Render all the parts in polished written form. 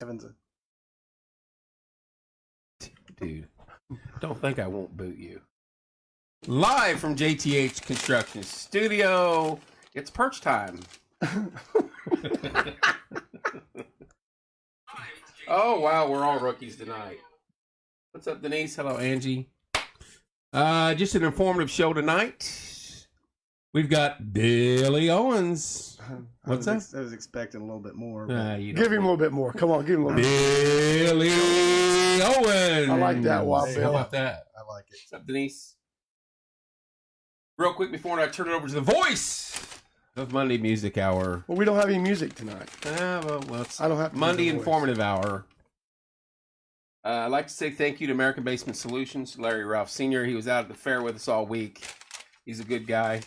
Kevin's a... Dude, don't think I won't boot you. Live from JTH Construction Studio, it's perch time. Oh, wow, we're all rookies tonight. What's up, Denise? Hello, Angie. Just an informative show tonight. We've got Billy Owens. What's up? I was expecting a little bit more. Give him a little bit more. Come on, give him a little bit. Billy Owens. I like that, Wild How Bill. about that? I like it. What's up, Denise? Real quick before I turn it over to the voice of Monday Music Hour. Well, we don't have any music tonight. Well, it's I don't have to Monday do the voice. Informative Hour. I'd like to say thank you to American Basement Solutions, Larry Ralph Sr. He was out at the fair with us all week. He's a good guy.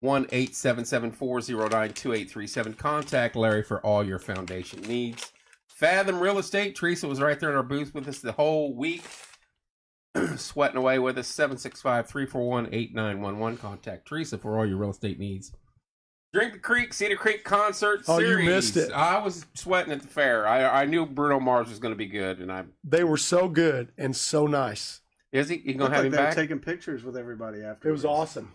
1-877-409-2837. Contact Larry for all your foundation needs. Fathom Real Estate. Teresa was right there in our booth with us the whole week. Sweating away with us. 765-341-8911. Contact Teresa for all your real estate needs. Drink the Creek, Cedar Creek Concert Series. Oh, you missed it. I was sweating at the fair. I knew Bruno Mars was going to be good, and They were so good and so nice. Is he? You Looked going to have like him they were back? taking pictures with everybody after. It was awesome.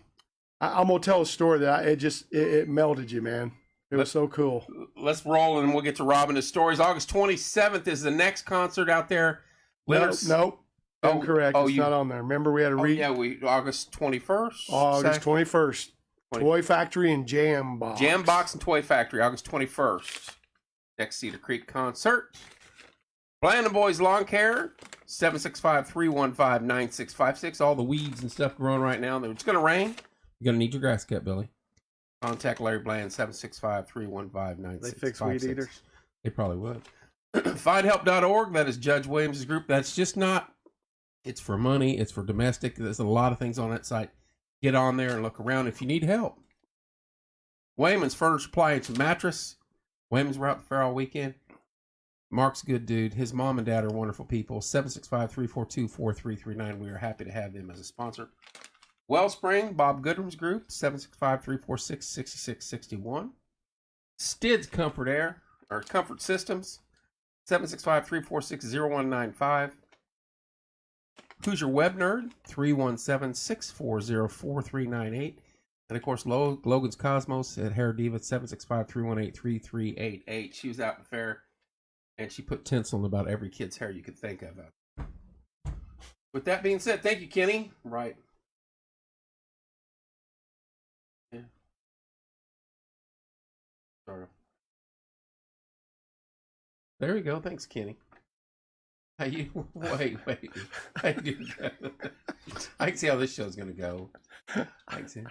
I'm gonna tell a story that it melted you, man. It was so cool. Let's roll, and we'll get to Rob and his stories. August 27th is the next concert out there. Nope. Oh, Incorrect. oh, It's you- not on there. Remember, we had to read August 21st. August 21st. 20. Toy Factory and Jam Box. Jam Box and Toy Factory, August 21st. Next Cedar Creek concert. Blandon Boys Lawn Care, 765-315-9656. All the weeds and stuff growing right now. It's going to rain. You're going to need your grass cut, Billy. Contact Larry Bland, 765-315-9656. They fix weed eaters. They probably would. FindHelp.org, that is Judge Williams' group. That's just not, it's for money, it's for domestic. There's a lot of things on that site. Get on there and look around if you need help. Wayman's Furniture Supply and Mattress. Wayman's were out the fair all weekend. Mark's a good dude. His mom and dad are wonderful people. 765-342-4339. We are happy to have them as a sponsor. Wellspring, Bob Goodrum's group, 765-346-6661. Stids Comfort Air, or Comfort Systems, 765-346-0195. Who's Your Web Nerd, 317-640-4398. And, of course, Logan's Cosmos at Hair Diva, 765-318-3388. She was out in the fair, and she put tinsel in about every kid's hair you could think of. With that being said, thank you, Kenny. Right. Yeah. Sorry. There we go. Thanks, Kenny. How you? Wait. I can see how this show's going to go. I can see.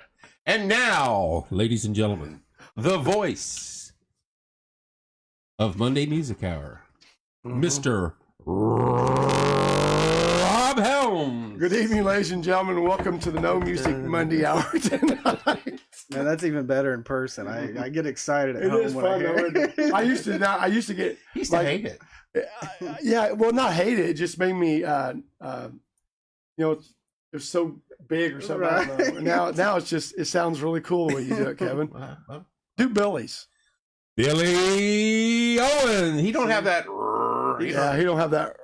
And now, ladies and gentlemen, the voice of Monday Music Hour, Mr. Rob Helms. Good evening, ladies and gentlemen. Welcome to the No Music Monday Hour tonight. Man, that's even better in person. I get excited at It home is when fun. I hear Though. it. I used to get. He used to hate it. Yeah, well, not hate it. It just made me, it was so big or something. I don't know. Now it's just, it sounds really cool the way you do it, Kevin. Do Billy's. Billy Owen. He don't have that. Yeah, he don't have that.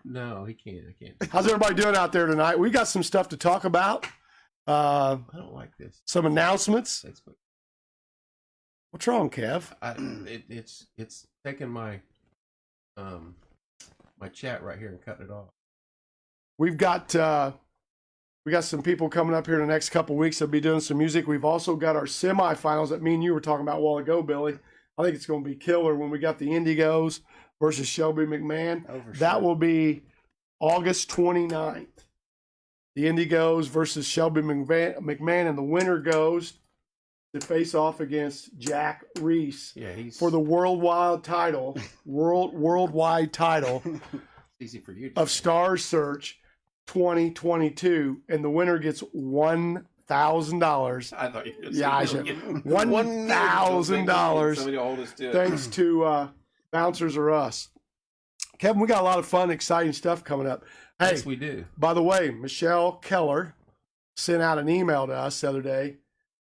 No, he can't. I can't. How's everybody doing out there tonight? We got some stuff to talk about. I don't like this. Some announcements. Facebook. What's wrong, Kev? It's taking my my chat right here and cutting it off. We got some people coming up here in the next couple weeks that'll be doing some music. We've also got our semifinals that me and you were talking about a while ago, Billy. I think it's going to be killer when we got the Indigos versus Shelby McMahon. Oh, for that sure. will be August 29th. The Indigos versus Shelby McMahon, and the winner goes to face off against Jack Reese for the worldwide title, worldwide title easy for you of Star Search 2022, and the winner gets $1,000. I thought you were $1,000 thanks to Bouncers or Us. Kevin, we got a lot of fun, exciting stuff coming up. Hey, yes, we do. By the way, Michelle Keller sent out an email to us the other day.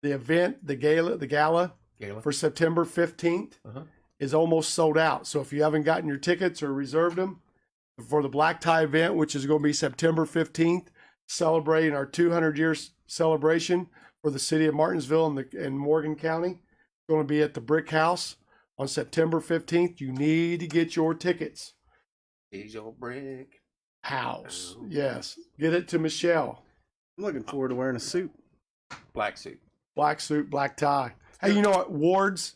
The event, the gala for September 15th is almost sold out. So if you haven't gotten your tickets or reserved them for the Black Tie event, which is going to be September 15th, celebrating our 200 years celebration for the city of Martinsville and Morgan County, it's going to be at the Brick House on September 15th. You need to get your tickets. He's your brick House. Yes. Get it to Michelle. I'm looking forward to wearing a suit. Black suit. Black suit, black tie. Hey, you know what? Wards,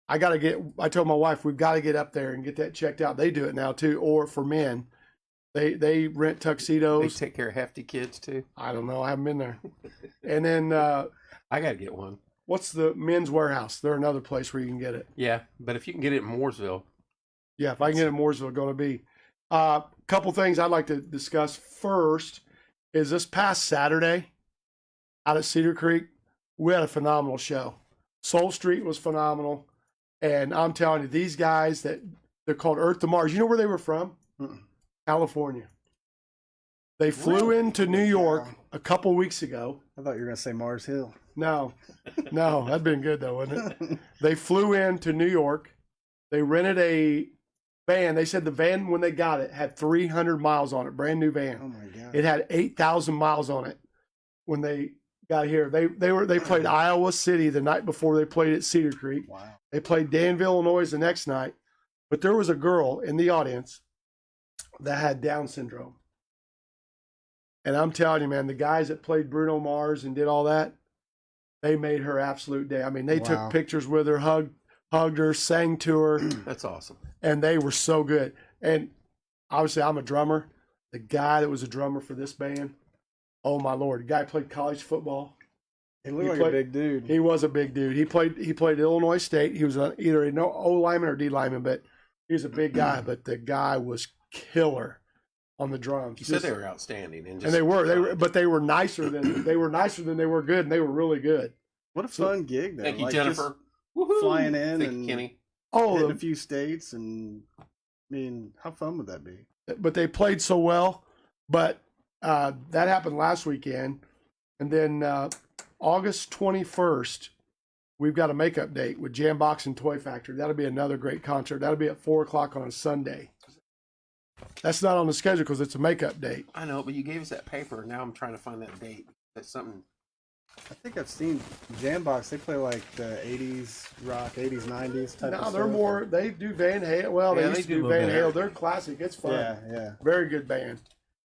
I told my wife, we've got to get up there and get that checked out. They do it now too. Or for men, they rent tuxedos. They take care of hefty kids too. I don't know. I haven't been there. And then, I got to get one. What's the Men's Warehouse? They're another place where you can get it. Yeah. But if you can get it in Mooresville. Yeah. If I can get it in Mooresville, going to be. Couple things I'd like to discuss. First is this past Saturday out at Cedar Creek, we had a phenomenal show. Soul Street was phenomenal. And I'm telling you, these guys they're called Earth to Mars. You know where they were from? California. They flew into New York a couple weeks ago. I thought you were going to say Mars Hill. No, that'd been good though, wouldn't it? They flew into New York. They rented a van. They said the van, when they got it, had 300 miles on it. Brand new van. Oh my God. It had 8,000 miles on it when they got here. They played Iowa City the night before they played at Cedar Creek. Wow. They played Danville, Illinois the next night. But there was a girl in the audience that had Down syndrome. And I'm telling you, man, the guys that played Bruno Mars and did all that, they made her absolute day. I mean, they took pictures with her, hugged her, sang to her. That's awesome. And they were so good. And obviously, I'm a drummer. The guy that was a drummer for this band, oh my Lord, the guy played college football. He looked like a big dude. He was a big dude. He played Illinois State. He was either an O lineman or D lineman, but he was a big guy. But the guy was killer on the drums. You said they were outstanding, and they were nicer than they were good, and they were really good. What a fun gig, though! Thank you, Jennifer. Flying in and Kenny. Hitting a few states, and I mean, how fun would that be? But they played so well. But that happened last weekend, and then August 21st, we've got a makeup date with Jambox and Toy Factory. That'll be another great concert. That'll be at 4:00 on a Sunday. That's not on the schedule because it's a makeup date. I know, but you gave us that paper. Now I'm trying to find that date. That's something. I think I've seen Jambox. They play like the 80s rock, 80s, 90s type of stuff. No, they're more, they do Van Halen. Well, they used to do Van Halen. They're classic. It's fun. Yeah. Very good band.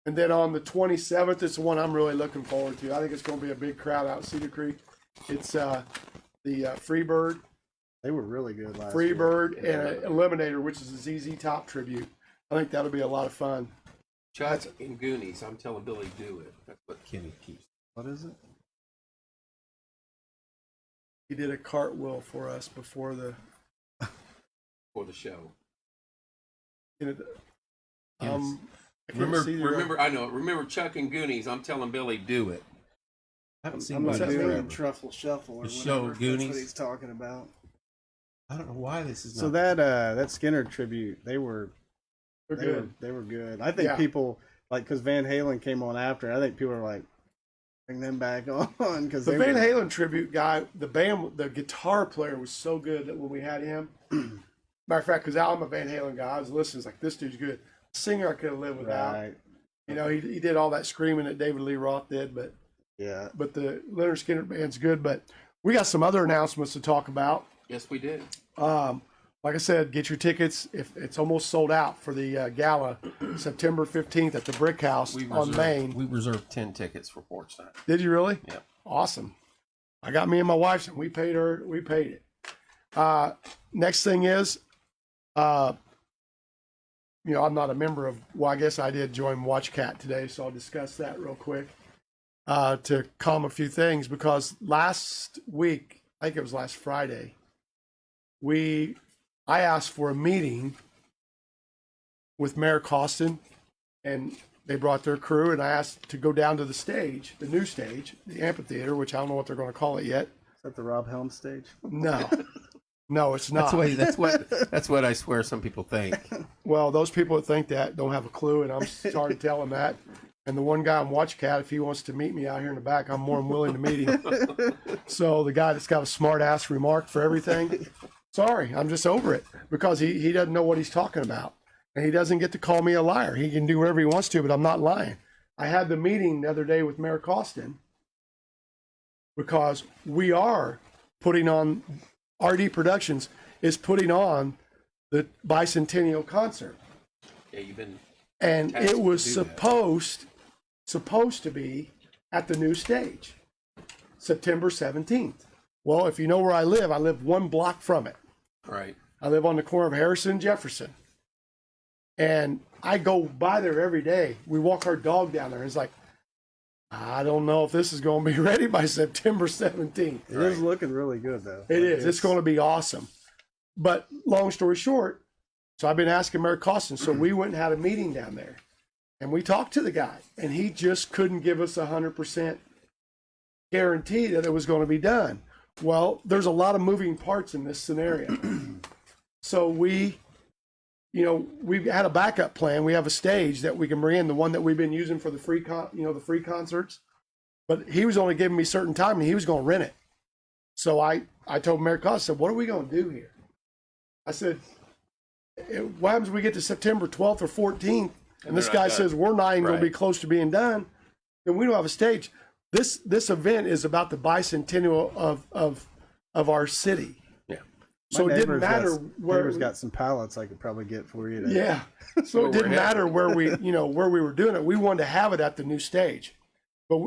And then on the 27th, it's the one I'm really looking forward to. I think it's going to be a big crowd out at Cedar Creek. It's the Freebird. They were really good last Freebird year. and Eliminator, which is a ZZ Top tribute. I think that'll be a lot of fun. Chuck and Goonies. I'm telling Billy, do it. That's what Kenny keeps. What is it? He did a cartwheel for us before the show. Yes. Remember Chuck and Goonies. I'm telling Billy, do it. I haven't seen that Truffle Shuffle or the show Goonies. That's what he's talking about. I don't know why this is. So that Skinner tribute, they were good. They were good. I think people because Van Halen came on after. I think people are like, bring them back on because the Van Halen tribute guy, the guitar player was so good that when we had him, matter of fact, because I'm a Van Halen guy, I was listening, like, this dude's good. Singer I could have lived without. Right. You know, he did all that screaming that David Lee Roth did, but the Leonard Skinner band's good. But we got some other announcements to talk about. Yes, we did. Like I said, get your tickets. If it's almost sold out for the gala, September 15th at the Brick House on Main. We reserved 10 tickets for Porch Night. Did you really? Yep. Awesome. I got me and my wife, and we paid it. Next thing is, I'm not a member of, well, I guess I did join WatchCat today, so I'll discuss that real quick to calm a few things, because last week, I think it was last Friday, I asked for a meeting with Mayor Costin, and they brought their crew, and I asked to go down to the stage, the new stage, the amphitheater, which I don't know what they're going to call it yet. Is that the Rob Helm stage? No, it's not. That's what I swear some people think. Well, those people that think that don't have a clue, and I'm sorry to tell them that. And the one guy on WatchCat, if he wants to meet me out here in the back, I'm more than willing to meet him. So the guy that's got a smart ass remark for everything. Sorry, I'm just over it because he doesn't know what he's talking about. And he doesn't get to call me a liar. He can do whatever he wants to, but I'm not lying. I had the meeting the other day with Mayor Costin because we are putting on, RD Productions is putting on the bicentennial concert. Yeah, you've been. And it was supposed to be at the new stage, September 17th. Well, if you know where I live 1 block from it. Right. I live on the corner of Harrison and Jefferson. And I go by there every day. We walk our dog down there. It's like, I don't know if this is going to be ready by September 17th. It is looking really good, though. It is. It's going to be awesome. But long story short, so I've been asking Mayor Costin. So we went and had a meeting down there. And we talked to the guy. And he just couldn't give us 100% guarantee that it was going to be done. Well, there's a lot of moving parts in this scenario. So we've had a backup plan. We have a stage that we can bring in, the one that we've been using for the free concerts. But he was only giving me certain time, and he was going to rent it. So I told Mayor Cost, I said, what are we going to do here? I said, what happens if we get to September 12th or 14th, and this guy says we're not even going to be close to being done, then we don't have a stage. This event is about the bicentennial of our city. Yeah. So it didn't matter where. Neighbor's got some pallets I could probably get for you. Yeah. So it didn't matter where we were doing it. We wanted to have it at the new stage, but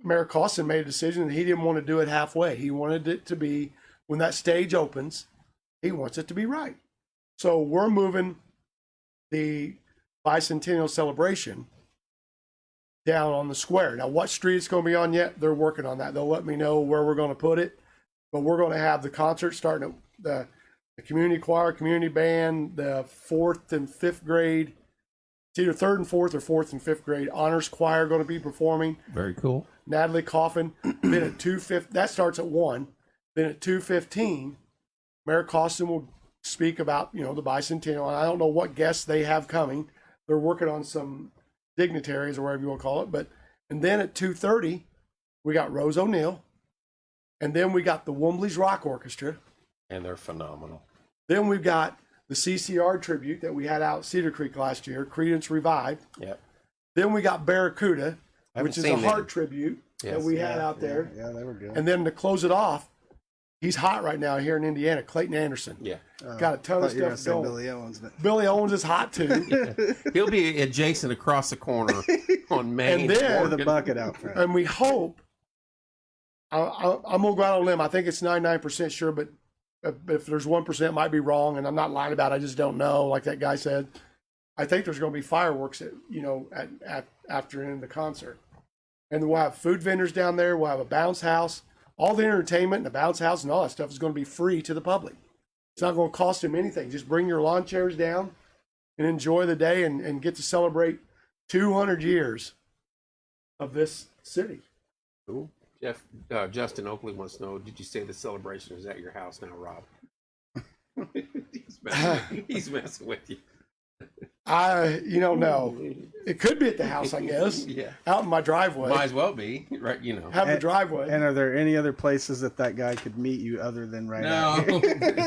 Mayor Costin made a decision that he didn't want to do it halfway. He wanted it to be, when that stage opens, he wants it to be right. So we're moving the bicentennial celebration down on the square. Now, what street it's going to be on yet, they're working on that. They'll let me know where we're going to put it, but we're going to have the concert starting at the community choir, community band, the 4th and 5th grade. It's either 3rd and 4th or 4th and 5th grade honors choir going to be performing. Very cool. Natalie Coffin. Then at 2:15, that starts at 1. Then at 2:15, Mayor Costin will speak about the bicentennial. And I don't know what guests they have coming. They're working on some dignitaries or whatever you want to call it. And then at 2:30, we got Rose O'Neill. And then we got the Wombly's Rock Orchestra. And they're phenomenal. Then we've got the CCR tribute that we had out at Cedar Creek last year, Credence Revived. Yep. Then we got Barracuda, which is a heart tribute that we had out there. Yeah, they were good. And then to close it off, he's hot right now here in Indiana, Clayton Anderson. Yeah. Got a ton of stuff going. Billy Owens. But... Billy Owens is hot too. He'll be adjacent across the corner on Main. And then the bucket out front. And we hope, I'm going to go out on a limb. I think it's 99% sure, but if there's 1%, it might be wrong. And I'm not lying about it. I just don't know. Like that guy said, I think there's going to be fireworks after the concert. And we'll have food vendors down there. We'll have a bounce house. All the entertainment and the bounce house and all that stuff is going to be free to the public. It's not going to cost them anything. Just bring your lawn chairs down and enjoy the day and get to celebrate 200 years of this city. Cool. Justin Oakley wants to know, did you say the celebration is at your house now, Rob? He's messing with you. No. It could be at the house, I guess. Yeah. Out in my driveway. Might as well be, right? Have a driveway. And are there any other places that guy could meet you other than right now? No.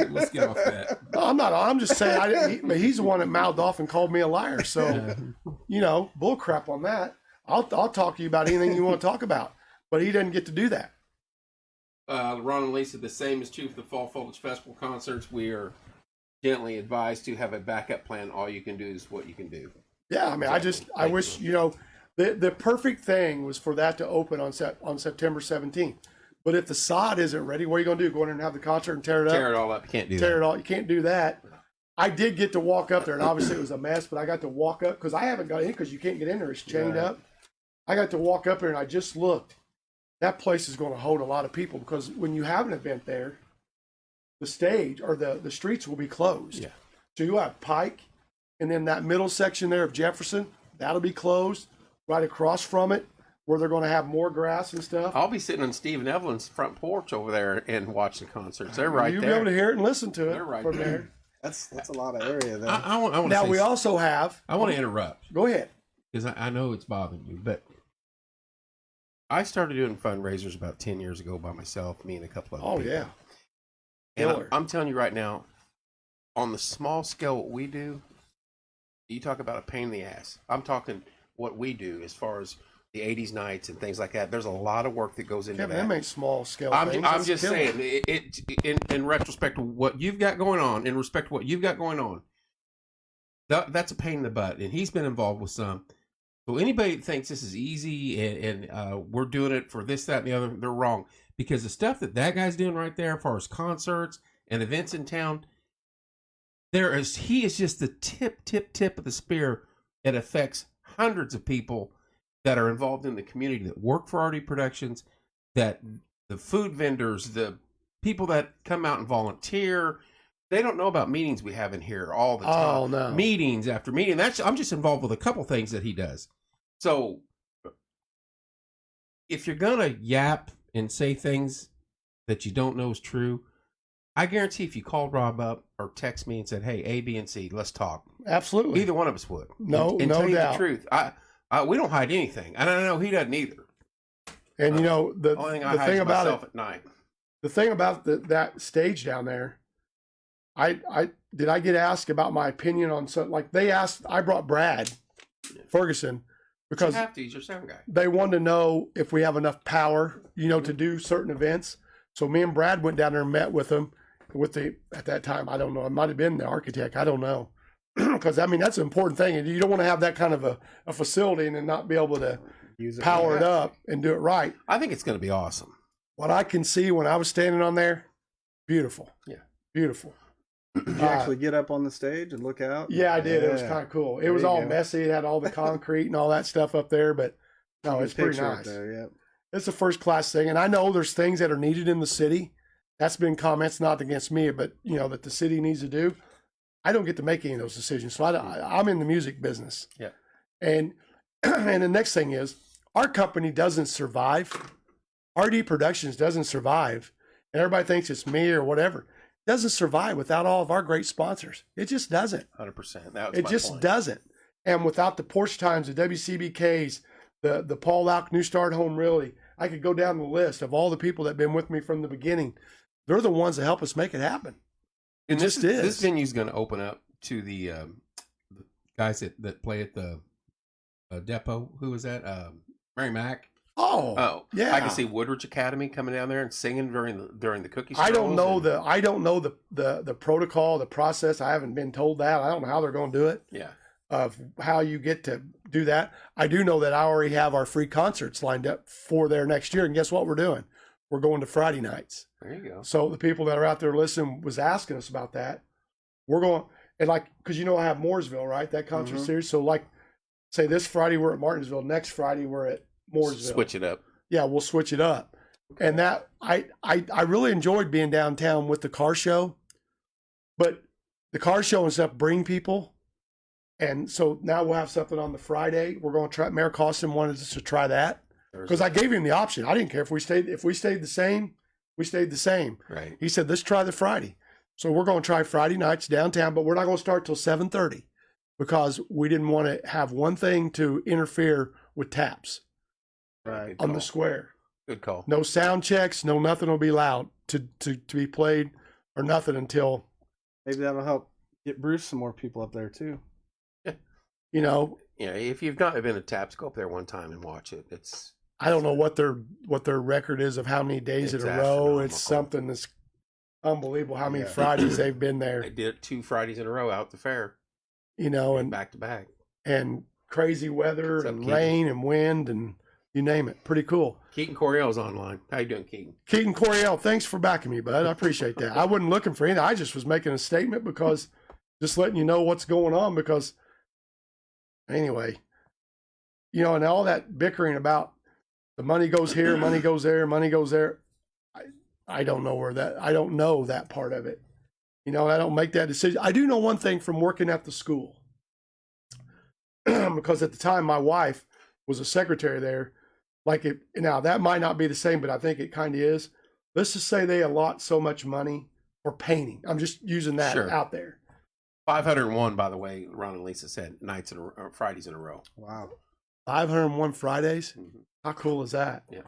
Let's get off that. I'm just saying, he's the one that mouthed off and called me a liar. So, bull crap on that. I'll talk to you about anything you want to talk about. But he doesn't get to do that. Ron and Lisa, the same is true for the Fall Foliage Festival concerts. We are gently advised to have a backup plan. All you can do is what you can do. Yeah, I mean, I wish, the perfect thing was for that to open on September 17th. But if the sod isn't ready, what are you going to do? Go in there and have the concert and tear it up? Tear it all up. You can't do that. Tear it all. You can't do that. I did get to walk up there, and obviously it was a mess, but I got to walk up because I haven't got in because you can't get in there. It's chained up. I got to walk up there, and I just looked. That place is going to hold a lot of people because when you have an event there, the stage or the streets will be closed. Yeah. So you'll have Pike, and then that middle section there of Jefferson, that'll be closed. Right across from it, where they're going to have more grass and stuff. I'll be sitting on Steve and Evelyn's front porch over there and watching concerts. They're right You'll there. be able to hear it and listen to it. They're right from there. That's a lot of area there. I want now we also have. I want to interrupt. Go ahead. Because I know it's bothering you, but I started doing fundraisers about 10 years ago by myself, me and a couple of other people. Yeah. And I'm telling you right now, on the small scale, what we do, you talk about a pain in the ass. I'm talking what we do as far as the 80s nights and things like that. There's a lot of work that goes into that. Them ain't small scale things. I'm just saying, in retrospect to what you've got going on, that's a pain in the butt. And he's been involved with some. So anybody that thinks this is easy and we're doing it for this, that, and the other, they're wrong. Because the stuff that guy's doing right there as far as concerts and events in town, he is just the tip of the spear. It affects hundreds of people that are involved in the community that work for RD Productions, that the food vendors, the people that come out and volunteer, they don't know about meetings we have in here all the time. Oh, no. Meetings after meeting. I'm just involved with a couple things that he does. So if you're going to yap and say things that you don't know is true, I guarantee if you called Rob up or text me and said, hey, A, B, and C, let's talk. Absolutely. Either one of us would. No and tell you doubt. the truth. We don't hide anything. And I know he doesn't either. And you know, the thing about it at night. The thing about that stage down there, I get asked about my opinion on something. Like I brought Brad Ferguson because you have to, he's your sound guy. They wanted to know if we have enough power, to do certain events. So me and Brad went down there and met with him at that time, I don't know, it might have been the architect, I don't know. Because that's an important thing, and you don't want to have that kind of a facility and then not be able to power it up and do it right. I think it's going to be awesome. What I can see when I was standing on there, beautiful. Yeah, beautiful. Did you actually get up on the stage and look out? Yeah, I did. It was kind of cool. It was all messy. It had all the concrete and all that stuff up there, but no, it's pretty nice. It's a first class thing, and I know there's things that are needed in the city. That's been comments not against me, but that the city needs to do. I don't get to make any of those decisions, so I'm in the music business. Yeah, and the next thing is our company doesn't survive. RD Productions doesn't survive, and everybody thinks it's me or whatever. It doesn't survive without all of our great sponsors. It just doesn't. 100%. It just doesn't. And without the Porch Times, the WCBKs, the Paul Lauk New Start Home Realty, I could go down the list of all the people that have been with me from the beginning. They're the ones that help us make it happen. And this venue is going to open up to the guys that play at the depot. Who was that? Mary Mack. Oh, yeah. I can see Woodridge Academy coming down there and singing during the cookie. I don't know the protocol, the process. I haven't been told that. I don't know how they're going to do it. Yeah. Of how you get to do that. I do know that I already have our free concerts lined up for there next year. And guess what we're doing? We're going to Friday nights. There you go. So the people that are out there listening was asking us about that. We're going, and because I have Mooresville, right? That concert series. So say this Friday we're at Martinsville. Next Friday we're at Mooresville. Switch it up. Yeah, we'll switch it up. Okay. And that I really enjoyed being downtown with the car show. But the car show and stuff bring people. And so now we'll have something on the Friday. We're going to try. Mayor Costin wanted us to try that because I gave him the option. I didn't care if we stayed the same. We stayed the same. Right. He said, let's try the Friday. So we're going to try Friday nights downtown, but we're not going to start till 7:30 because we didn't want to have one thing to interfere with taps on the square. Good call. No sound checks. No nothing will be allowed to be played or nothing until. Maybe that'll help get Bruce some more people up there too. Yeah, if you've not been to Taps, go up there one time and watch it. I don't know what their record is of how many days in a row. It's something that's unbelievable how many Fridays they've been there. They did it 2 Fridays in a row out the fair. And back to back. And crazy weather and rain and wind and you name it. Pretty cool. Keaton Coriel's online. How you doing, Keaton? Keaton Coriel, thanks for backing me, bud. I appreciate that. I wasn't looking for anything. I just was making a statement because just letting you know what's going on because anyway, and all that bickering about the money goes here, money goes there, money goes there. I don't know I don't know that part of it. I don't make that decision. I do know one thing from working at the school because at the time my wife was a secretary there. Now that might not be the same, but I think it kind of is. Let's just say they allot so much money for painting. I'm just using that out there. 501, by the way, Ron and Lisa said Fridays in a row. Wow. 501 Fridays? Mm-hmm. How cool is that? Yeah.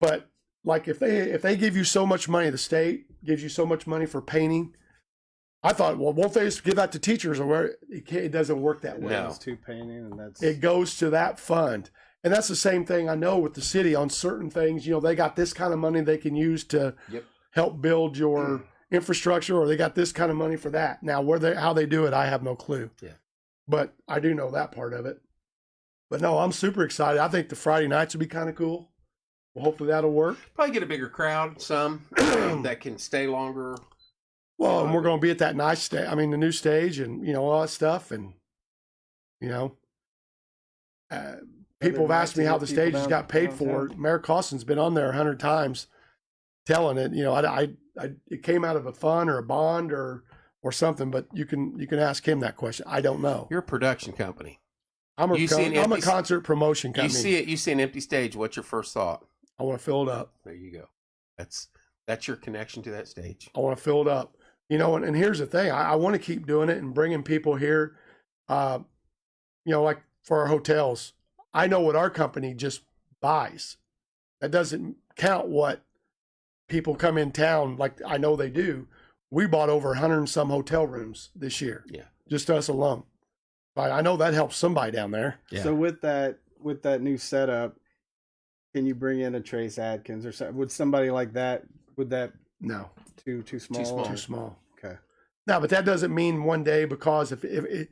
But if they give you so much money, the state gives you so much money for painting, I thought, well, won't they just give that to teachers? Or where it doesn't work that way. No. It's too painting, and it goes to that fund. And that's the same thing I know with the city on certain things. You know, they got this kind of money they can use to help build your infrastructure, or they got this kind of money for that. Now, how they do it, I have no clue. Yeah. But I do know that part of it. But no, I'm super excited. I think the Friday nights will be kind of cool. Well, hopefully that'll work. Probably get a bigger crowd, some that can stay longer. Well, and we're going to be at that nice stage. I mean, the new stage, and all that stuff, and people have asked me how the stages got paid for. Mayor Costin's been on there 100 times, telling it. It came out of a fund or a bond or something. But you can ask him that question. I don't know. You're a production company. I'm a concert promotion company. You see an empty stage. What's your first thought? I want to fill it up. There you go. That's your connection to that stage. I want to fill it up. And here's the thing. I want to keep doing it and bringing people here. Like for our hotels, I know what our company just buys. That doesn't count what people come in town, like I know they do. We bought over 100 and some hotel rooms this year. Yeah. Just us alone. But I know that helps somebody down there. Yeah. So with that new setup, can you bring in a Trace Adkins or something? Would somebody like that, no. Too small? Too small. Okay. No, but that doesn't mean one day, because if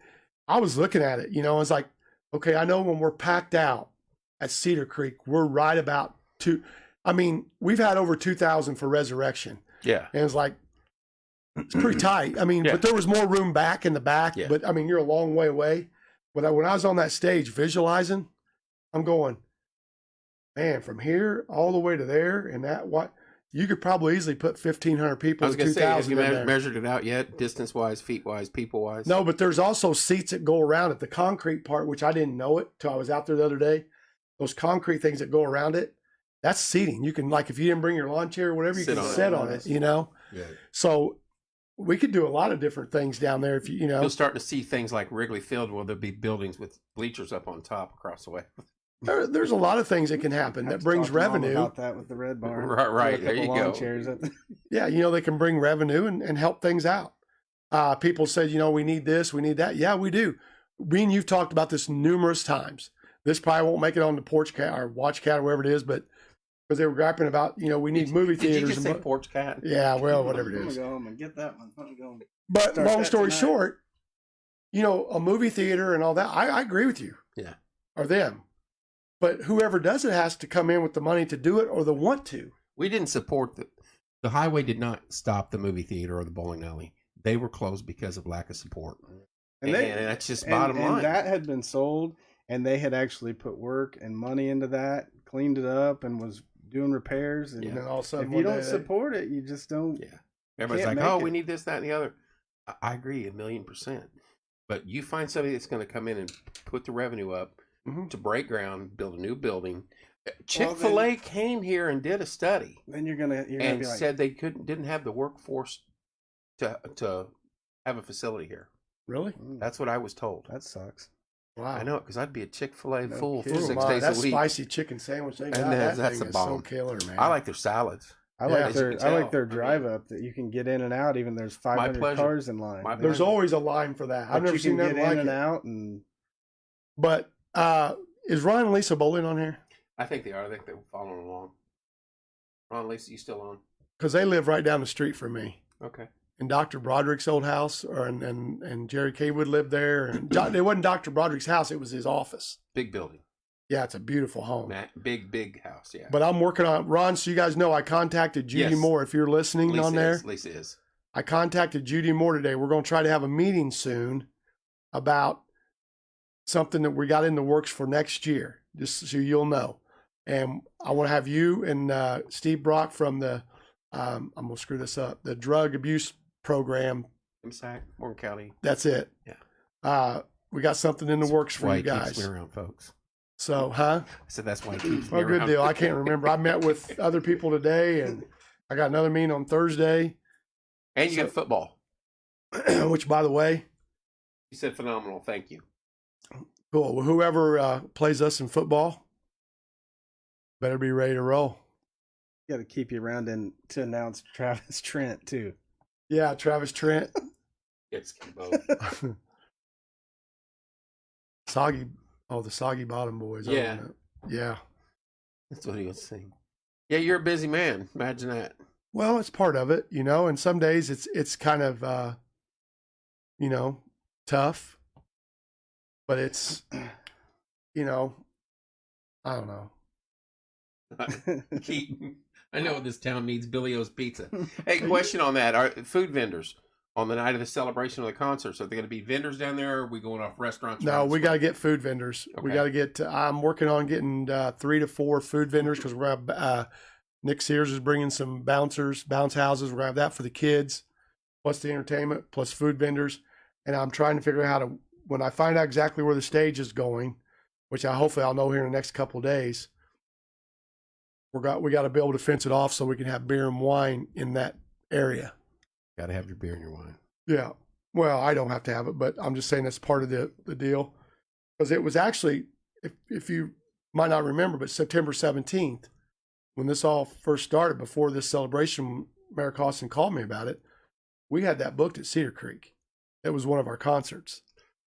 I was looking at it, it's like, okay, I know when we're packed out at Cedar Creek, we're right about we've had over 2,000 for Resurrection. Yeah. And it's like, it's pretty tight. But there was more room back in the back. Yeah. But you're a long way away. But when I was on that stage visualizing, I'm going, man, from here all the way to there, and you could probably easily put 1,500 people. I was going to say, have you measured it out yet, distance-wise, feet-wise, people-wise? No, but there's also seats that go around it. The concrete part, which I didn't know it till I was out there the other day, those concrete things that go around it, that's seating. You can, if you didn't bring your lawn chair or whatever, you can sit on it, Yeah. So we could do a lot of different things down there if You'll start to see things like Wrigley Field, where there'll be buildings with bleachers up on top across the way. There's a lot of things that can happen that brings revenue. About that with the Red Barn, right? There you go. Chairs yeah, they can bring revenue and help things out. People said, we need this, we need that. Yeah, we do. Me and you've talked about this numerous times. This probably won't make it on the Porch Cat or Watch Cat or whatever it is, but because they were griping about, we need movie theaters. Did you just say Porch Cat? Yeah, well, whatever it is. I'm gonna go home and get that one. But long story short, a movie theater and all that. I agree with you. Yeah. Or them. But whoever does it has to come in with the money to do it, or the want to. We didn't support the highway did not stop the movie theater or the bowling alley. They were closed because of lack of support. And that's just bottom line. And that had been sold, and they had actually put work and money into that, cleaned it up, and was doing repairs. And then all of a sudden, if you don't support it, you just don't. Yeah. Everybody's like, we need this, that, and the other. I agree 1,000,000%. But you find somebody that's going to come in and put the revenue up, to break ground, build a new building. Chick-fil-A came here and did a study. Then you're gonna be said they didn't have the workforce to have a facility here. Really? That's what I was told. That sucks. Wow. I know it, because I'd be a Chick-fil-A full for 6 days that a week. Spicy chicken sandwich they got, that's a bomb. So killer, man. I like their salads. I like their drive up that you can get in and out. Even there's 500 cars in line. There's always a line for that. I've never seen that get in and out. And but is Ron and Lisa Bowling on here? I think they are. I think they're following along. Ron, Lisa, you still on? Because they live right down the street from me. Okay. In Dr. Broderick's old house, and Jerry Kaywood lived there. And it wasn't Dr. Broderick's house; it was his office. Big building. Yeah, it's a beautiful home. Big house. Yeah. But I'm working on Ron. So you guys know, I contacted Judy Moore. If you're listening on there, Lisa is. I contacted Judy Moore today. We're going to try to have a meeting soon about something that we got in the works for next year, just so you'll know. And I want to have you and Steve Brock from the, I'm going to screw this up, the drug abuse program. MSAC, Morgan County. That's it. Yeah. We got something in the works for you guys. Keeps me around, folks. So, huh? I said that's why he keeps me around. Good deal. I can't remember. I met with other people today, and I got another meeting on Thursday. And you got football. Which, by the way, you said phenomenal. Thank you. Cool. Well, whoever plays us in football better be ready to roll. Got to keep you around and to announce Travis Trent too. Yeah, Travis Trent. It's both. The Soggy Bottom Boys. Yeah. Yeah. That's what he was saying. Yeah, you're a busy man. Imagine that. Well, it's part of it, and some days it's kind of, tough, but it's, I don't know. Keaton, I know this town needs Billy O's Pizza. Hey, question on that. Are food vendors on the night of the celebration of the concerts, are they going to be vendors down there, or are we going off restaurants? No, we got to get food vendors. Okay. We got to get, I'm working on getting 3 to 4 food vendors because we're going to Nick Sears is bringing some bounce houses. We're going to have that for the kids, plus the entertainment, plus food vendors. And I'm trying to figure out how to, when I find out exactly where the stage is going, which hopefully I'll know here in the next couple of days, we got to be able to fence it off so we can have beer and wine in that area. Got to have your beer and your wine. Yeah. Well, I don't have to have it, but I'm just saying that's part of the deal. Because it was actually, if you might not remember, but September 17th, when this all first started, before this celebration, Mayor Costin called me about it, we had that booked at Cedar Creek. It was one of our concerts.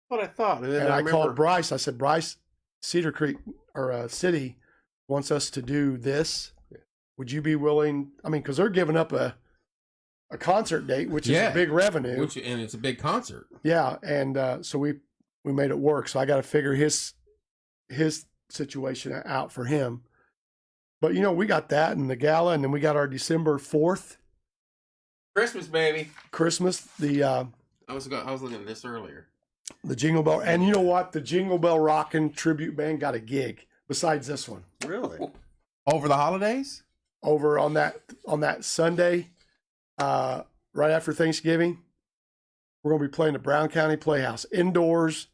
What I thought. And I called Bryce. I said, Bryce, Cedar Creek or City wants us to do this. Would you be willing? I mean, because they're giving up a concert date, which is a big revenue. And it's a big concert. Yeah. And so we made it work. So I got to figure his situation out for him. But, we got that and the gala, and then we got our December 4th. Christmas, baby. Christmas. I was looking at this earlier. The Jingle Bell. And you know what? The Jingle Bell Rockin' tribute band got a gig besides this one. Really? Over the holidays? Over on that Sunday, right after Thanksgiving, we're going to be playing the Brown County Playhouse indoors.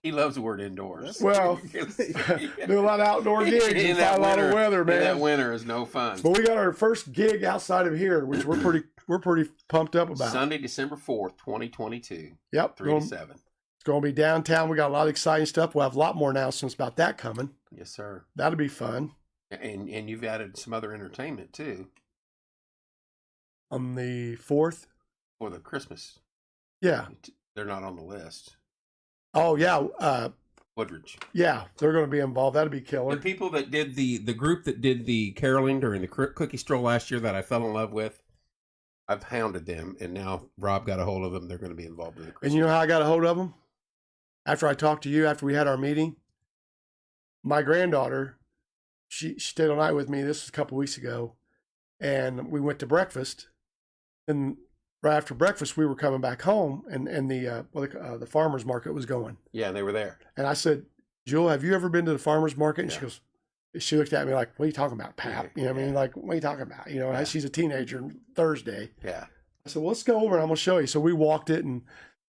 He loves the word indoors. Well, do a lot of outdoor gigs and find a lot of weather, man. That winter is no fun. But we got our first gig outside of here, which we're pretty pumped up about. Sunday, December 4th, 2022. Yep. 3 to 7. It's going to be downtown. We got a lot of exciting stuff. We'll have a lot more announcements about that coming. Yes, sir. That'll be fun. And you've added some other entertainment, too. On the 4th? For the Christmas. Yeah. They're not on the list. Oh, yeah. Woodridge. Yeah, they're going to be involved. That'll be killer. The people that did the group that did the caroling during the cookie stroll last year that I fell in love with, I've hounded them, and now Rob got a hold of them. They're going to be involved in the Christmas. And you know how I got a hold of them? After I talked to you, after we had our meeting, my granddaughter, she stayed all night with me. This was a couple weeks ago, and we went to breakfast. And right after breakfast, we were coming back home, and the farmer's market was going. Yeah, they were there. And I said, Jewel, have you ever been to the farmer's market? And she looked at me like, what are you talking about, Pap? You know what I mean? Like, what are you talking about? She's a teenager Thursday. Yeah. I said, well, let's go over and I'm going to show you. So we walked it and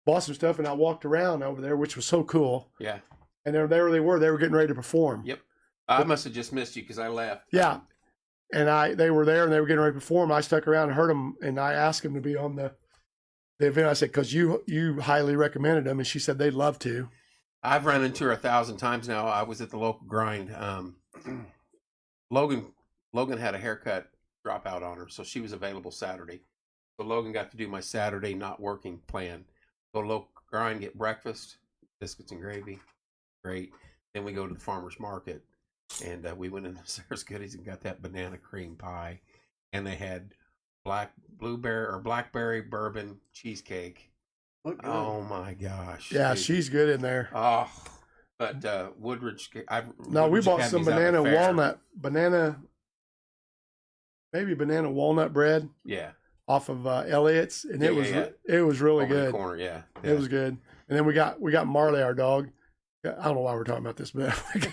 bought some stuff, and I walked around over there, which was so cool. Yeah. And there they were. They were getting ready to perform. Yep. I must have just missed you because I left. Yeah. And they were there and they were getting ready to perform. I stuck around and heard them, and I asked them to be on the event. I said, because you highly recommended them, and she said they'd love to. I've run into her 1,000 times now. I was at the local grind. Logan had a haircut dropout on her, so she was available Saturday. So Logan got to do my Saturday not working plan. Go to local grind, get breakfast, biscuits and gravy. Great. Then we go to the farmer's market. And we went in the Sarah's Goodies and got that banana cream pie. And they had blackberry bourbon cheesecake. Oh my gosh. Yeah, dude. she's good in there. Oh, but Woodridge. We bought some banana walnut bread. Yeah. Off of Elliott's, and it was really Over good. The corner, yeah. It was good. And then we got Marley, our dog. I don't know why we're talking about this, but this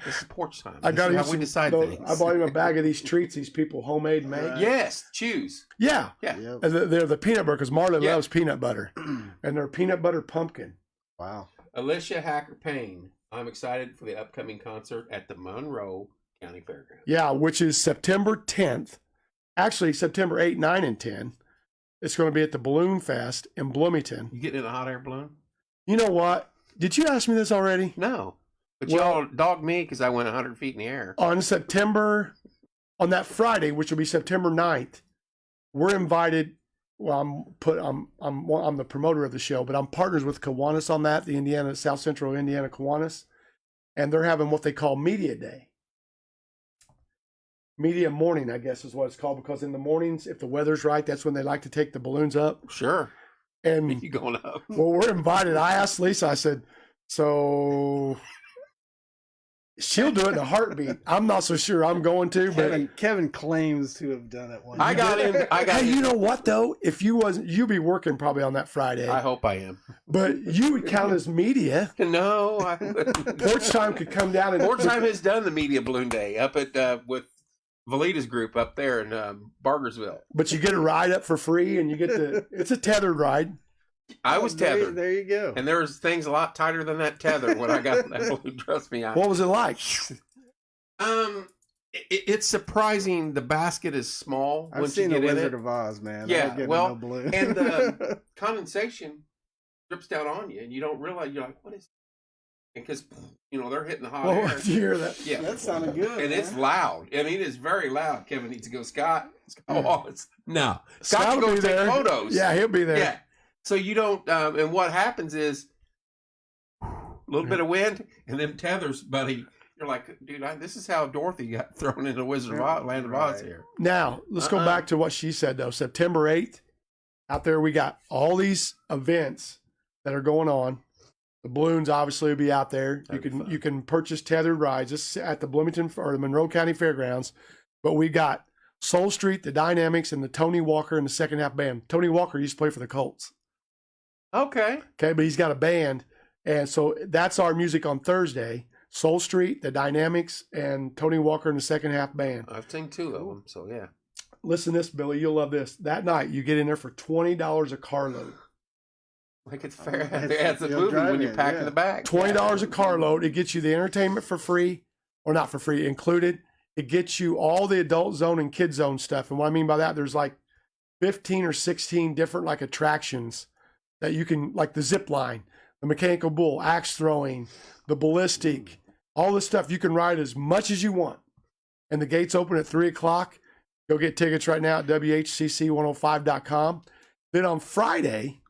is porch time. I got him. How we decide things. I bought him a bag of these treats these people homemade make. Yes, choose. Yeah, yeah. Yep. And they're the peanut butter because Marley loves peanut butter, and they're peanut butter pumpkin. Wow. Alicia Hacker Payne. I'm excited for the upcoming concert at the Monroe County Fairgrounds. Yeah, which is September 10th. Actually, September 8, 9, and 10. It's going to be at the Balloon Fest in Bloomington. You getting in a hot air balloon? You know what? Did you ask me this already? No. But y'all dogged me because I went 100 feet in the air. On that Friday, which will be September 9th, we're invited well, I'm the promoter of the show, but I'm partners with Kiwanis on that, the South Central Indiana Kiwanis, and they're having what they call Media Day. Media morning, I guess is what it's called, because in the mornings, if the weather's right, that's when they like to take the balloons up. Sure. And you going up? Well, we're invited. I asked Lisa, I said, so she'll do it in a heartbeat. I'm not so sure I'm going to, but Kevin claims to have done it one. I got in. Hey, you know what though? If you wasn't, you'd be working probably on that Friday. I hope I am. But you would count as media. No, I wouldn't. Porch Time could come down and Porch Time has done the media balloon day up at with Valita's group up there in Bargersville. But you get a ride up for free, and you get it's a tethered ride. I was tethered. There you go. And there was things a lot tighter than that tether when I got that balloon. Trust me. What was it like? It's surprising. The basket is small. I've seen the Wizard of Oz, man. Yeah, well, and the condensation drips down on you, and you don't realize. You're like, what is? Because they're hitting the hot air. Did you hear that? Yeah, that sounded good. And it's loud. I mean, it's very loud. Kevin needs to go. Scott. No. Scott can go take photos. Yeah, he'll be there. Yeah. So you don't. And what happens is a little bit of wind, and then tethers, buddy. You're like, dude, this is how Dorothy got thrown into Wizard of Oz, Land of Oz here. Now, let's go back to what she said, though. September 8th, out there we got all these events that are going on. The balloons obviously will be out there. You can purchase tethered rides. This is at the Bloomington or the Monroe County Fairgrounds. But we got Soul Street, the Dynamics, and the Tony Walker and the second half band. Tony Walker used to play for the Colts. Okay, but he's got a band. And so that's our music on Thursday. Soul Street, the Dynamics, and Tony Walker and the second half band. I've seen two of them, so yeah. Listen to this, Billy. You'll love this. That night, you get in there for $20 a carload. Like it's fair. It's a movie when you're packing the bag. $20 a carload. It gets you the entertainment for free, or not for free, included. It gets you all the adult zone and kid zone stuff. And what I mean by that, there's like 15 or 16 different like attractions that you can, like the zip line, the mechanical bull, axe throwing, the ballistic, all this stuff. You can ride as much as you want. And the gates open at 3 o'clock. Go get tickets right now at WHCC105.com. Then on Friday,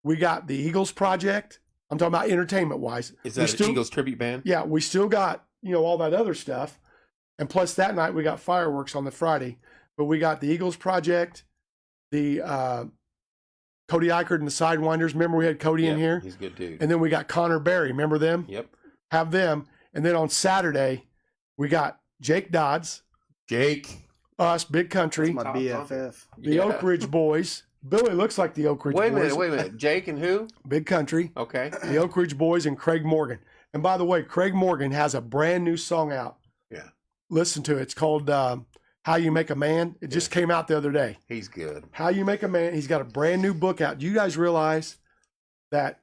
we got the Eagles Project. I'm talking about entertainment-wise. Is that an Eagles tribute band? Yeah, we still got, all that other stuff. And plus that night, we got fireworks on the Friday. But we got the Eagles Project, the Cody Eichert and the Sidewinders. Remember we had Cody in here? He's a good dude. And then we got Connor Berry. Remember them? Yep. Have them. And then on Saturday, we got Jake Dodds. Us, Big Country. That's my BFF. The Oak Ridge Boys. Billy looks like the Oak Ridge Boys. Wait a minute. Jake and who? Big Country. Okay. The Oak Ridge Boys and Craig Morgan. And by the way, Craig Morgan has a brand new song out. Yeah. Listen to it. It's called How You Make a Man. It just came out the other day. He's good. How You Make a Man. He's got a brand new book out. Do you guys realize that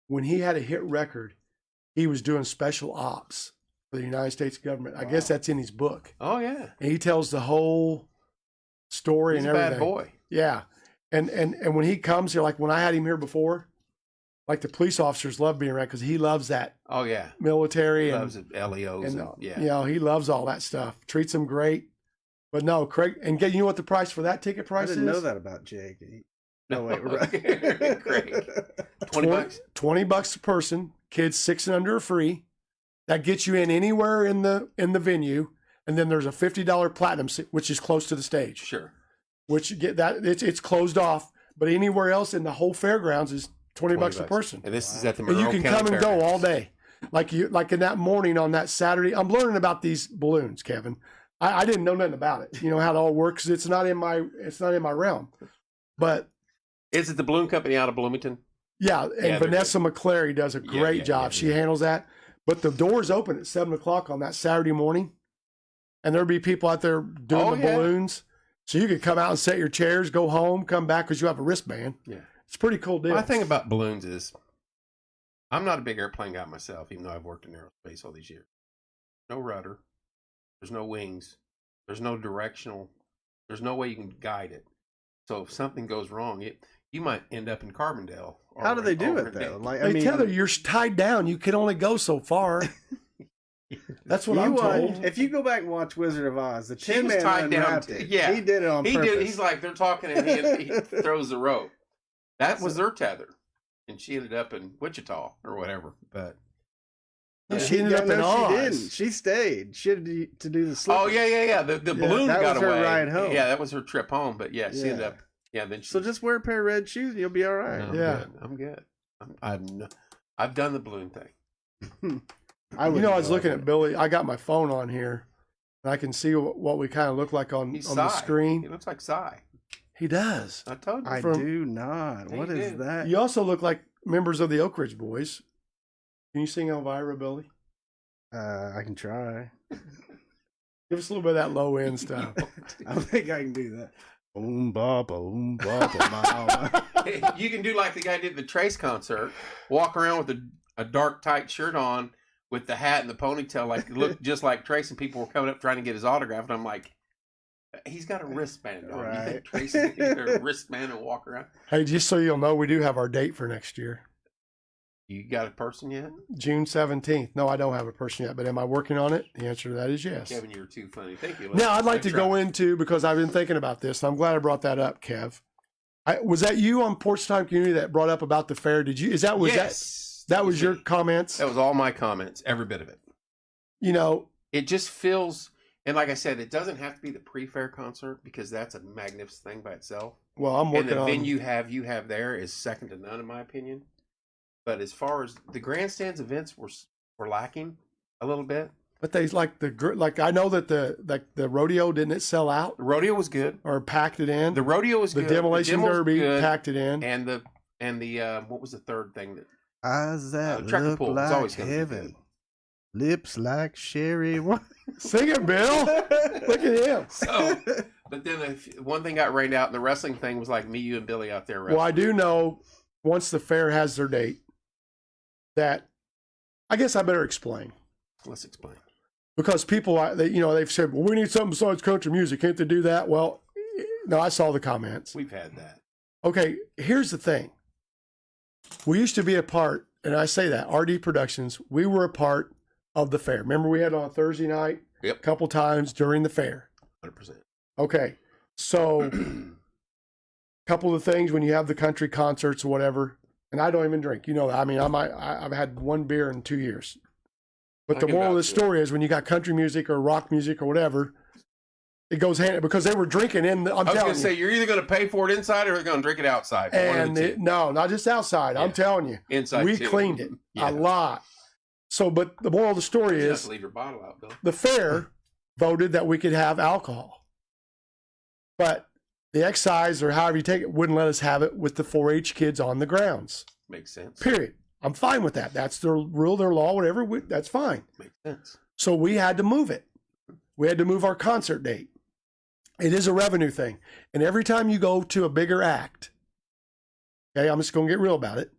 when he had a hit record, he was doing special ops for the United States government? I guess that's in his book. Oh, yeah. And he tells the whole story and everything. He's a bad boy. Yeah. And when he comes here, like when I had him here before, like the police officers love being around because he loves that. Oh, yeah. Military. He loves LEOs. And, he loves all that stuff. Treats them great. But no, Craig, and you know what the price for that ticket price is? I didn't know that about Jake. No, wait, we're right. Craig. $20? $20 a person. Kids 6 and under are free. That gets you in anywhere in the venue. And then there's a $50 platinum, which is close to the stage. Sure. Which you get that it's closed off, but anywhere else in the whole fairgrounds is $20 a person. And this is at the Monroe And you can County come and go all day, like in that morning on that Saturday. I'm learning about these balloons, Kevin. I didn't know nothing about it. How it all works. It's not in my realm. But is it the balloon company out of Bloomington? Yeah, and Vanessa McClary does a great job. She handles that. But the doors open at 7 o'clock on that Saturday morning, and there'll be people out there doing the balloons. So you could come out and set your chairs, go home, come back because you have a wristband. Yeah. It's a pretty cool deal. My thing about balloons is I'm not a big airplane guy myself, even though I've worked in aerospace all these years. No rudder. There's no wings. There's no directional. There's no way you can guide it. So if something goes wrong, you might end up in Carbondale. How do they do it, though? Like, they tell you you're tied down. You can only go so far. That's what I'm told. If you go back and watch Wizard of Oz, the She Tin was Man tied down. unwrapped it. Yeah. He did it on purpose. He's like, they're talking and he throws the rope. That was their tether. And she ended up in Wichita or whatever. But she ended up in Oz. She didn't. She stayed. She had to do the slip. Oh, yeah. The balloon that got was away. her ride home. Yeah, that was her trip home. But yeah, she ended up. Yeah, then so just wear a pair of red shoes and you'll be all right. No, I'm good. I've done the balloon thing. I was looking at Billy. I got my phone on here, and I can see what we kind of look like on the screen. He looks like Cy. He does. I told you. I do not. What is that? You also look like members of the Oak Ridge Boys. Can you sing Elvira, Billy? I can try. Give us a little bit of that low end stuff. I think I can do that. Boom ba boom ba. You can do like the guy did the Trace concert. Walk around with a dark tight shirt on with the hat and the ponytail, like looked just like Trace, and people were coming up trying to get his autograph, and I'm like, he's got a wristband on. Right. You think Trace can get a wristband and walk around? Hey, just so you'll know, we do have our date for next year. You got a person yet? June 17th. No, I don't have a person yet, but am I working on it? The answer to that is yes. Kevin, you're too funny. Thank you. Now, I'd like to go into, because I've been thinking about this, and I'm glad I brought that up, Kev. Was that you on Porch Time Community that brought up about the fair? Did you? That was your comments? That was all my comments, every bit of it. You know, it just feels, and like I said, it doesn't have to be the pre-fair concert because that's a magnificent thing by itself. Well, I'm working on. And the venue you have there is second to none, in my opinion. But as far as the grandstands events were lacking a little bit. But they I know that the rodeo, didn't it sell out? The rodeo was good, or packed it in. The rodeo was good. The demolition derby packed it in, and the what was the third thing that? Eyes that look like always heaven, lips like sherry wine. Sing it, Bill. Look at him. So, but then one thing got rained out, and the wrestling thing was like me, you, and Billy out there wrestling. Well, I do know once the fair has their date, that I guess I better explain. Let's explain. Because people, they've said, well, we need something besides country music. Can't they do that? Well, no, I saw the comments. We've had that. Okay, here's the thing. We used to be a part, and I say that, RD Productions, we were a part of the fair. Remember we had on a Thursday night? Yep. A couple times during the fair. 100%. Okay, so a couple of things when you have the country concerts or whatever, and I don't even drink. You know, I mean, I've had one beer in 2 years. But the moral of the story is when you got country music or rock music or whatever, it goes hand because they were drinking in. I was going to say, you're either going to pay for it inside or you're going to drink it outside. And no, not just outside. Yeah. I'm telling you. Inside we cleaned it a lot. So, but the moral of the story is, just leave your bottle out, Bill. The fair voted that we could have alcohol. But the excise or however you take it wouldn't let us have it with the 4-H kids on the grounds. Makes sense. Period. I'm fine with that. That's their rule, their law, whatever. That's fine. Makes sense. So we had to move it. We had to move our concert date. It is a revenue thing. And every time you go to a bigger act, okay, I'm just going to get real about it.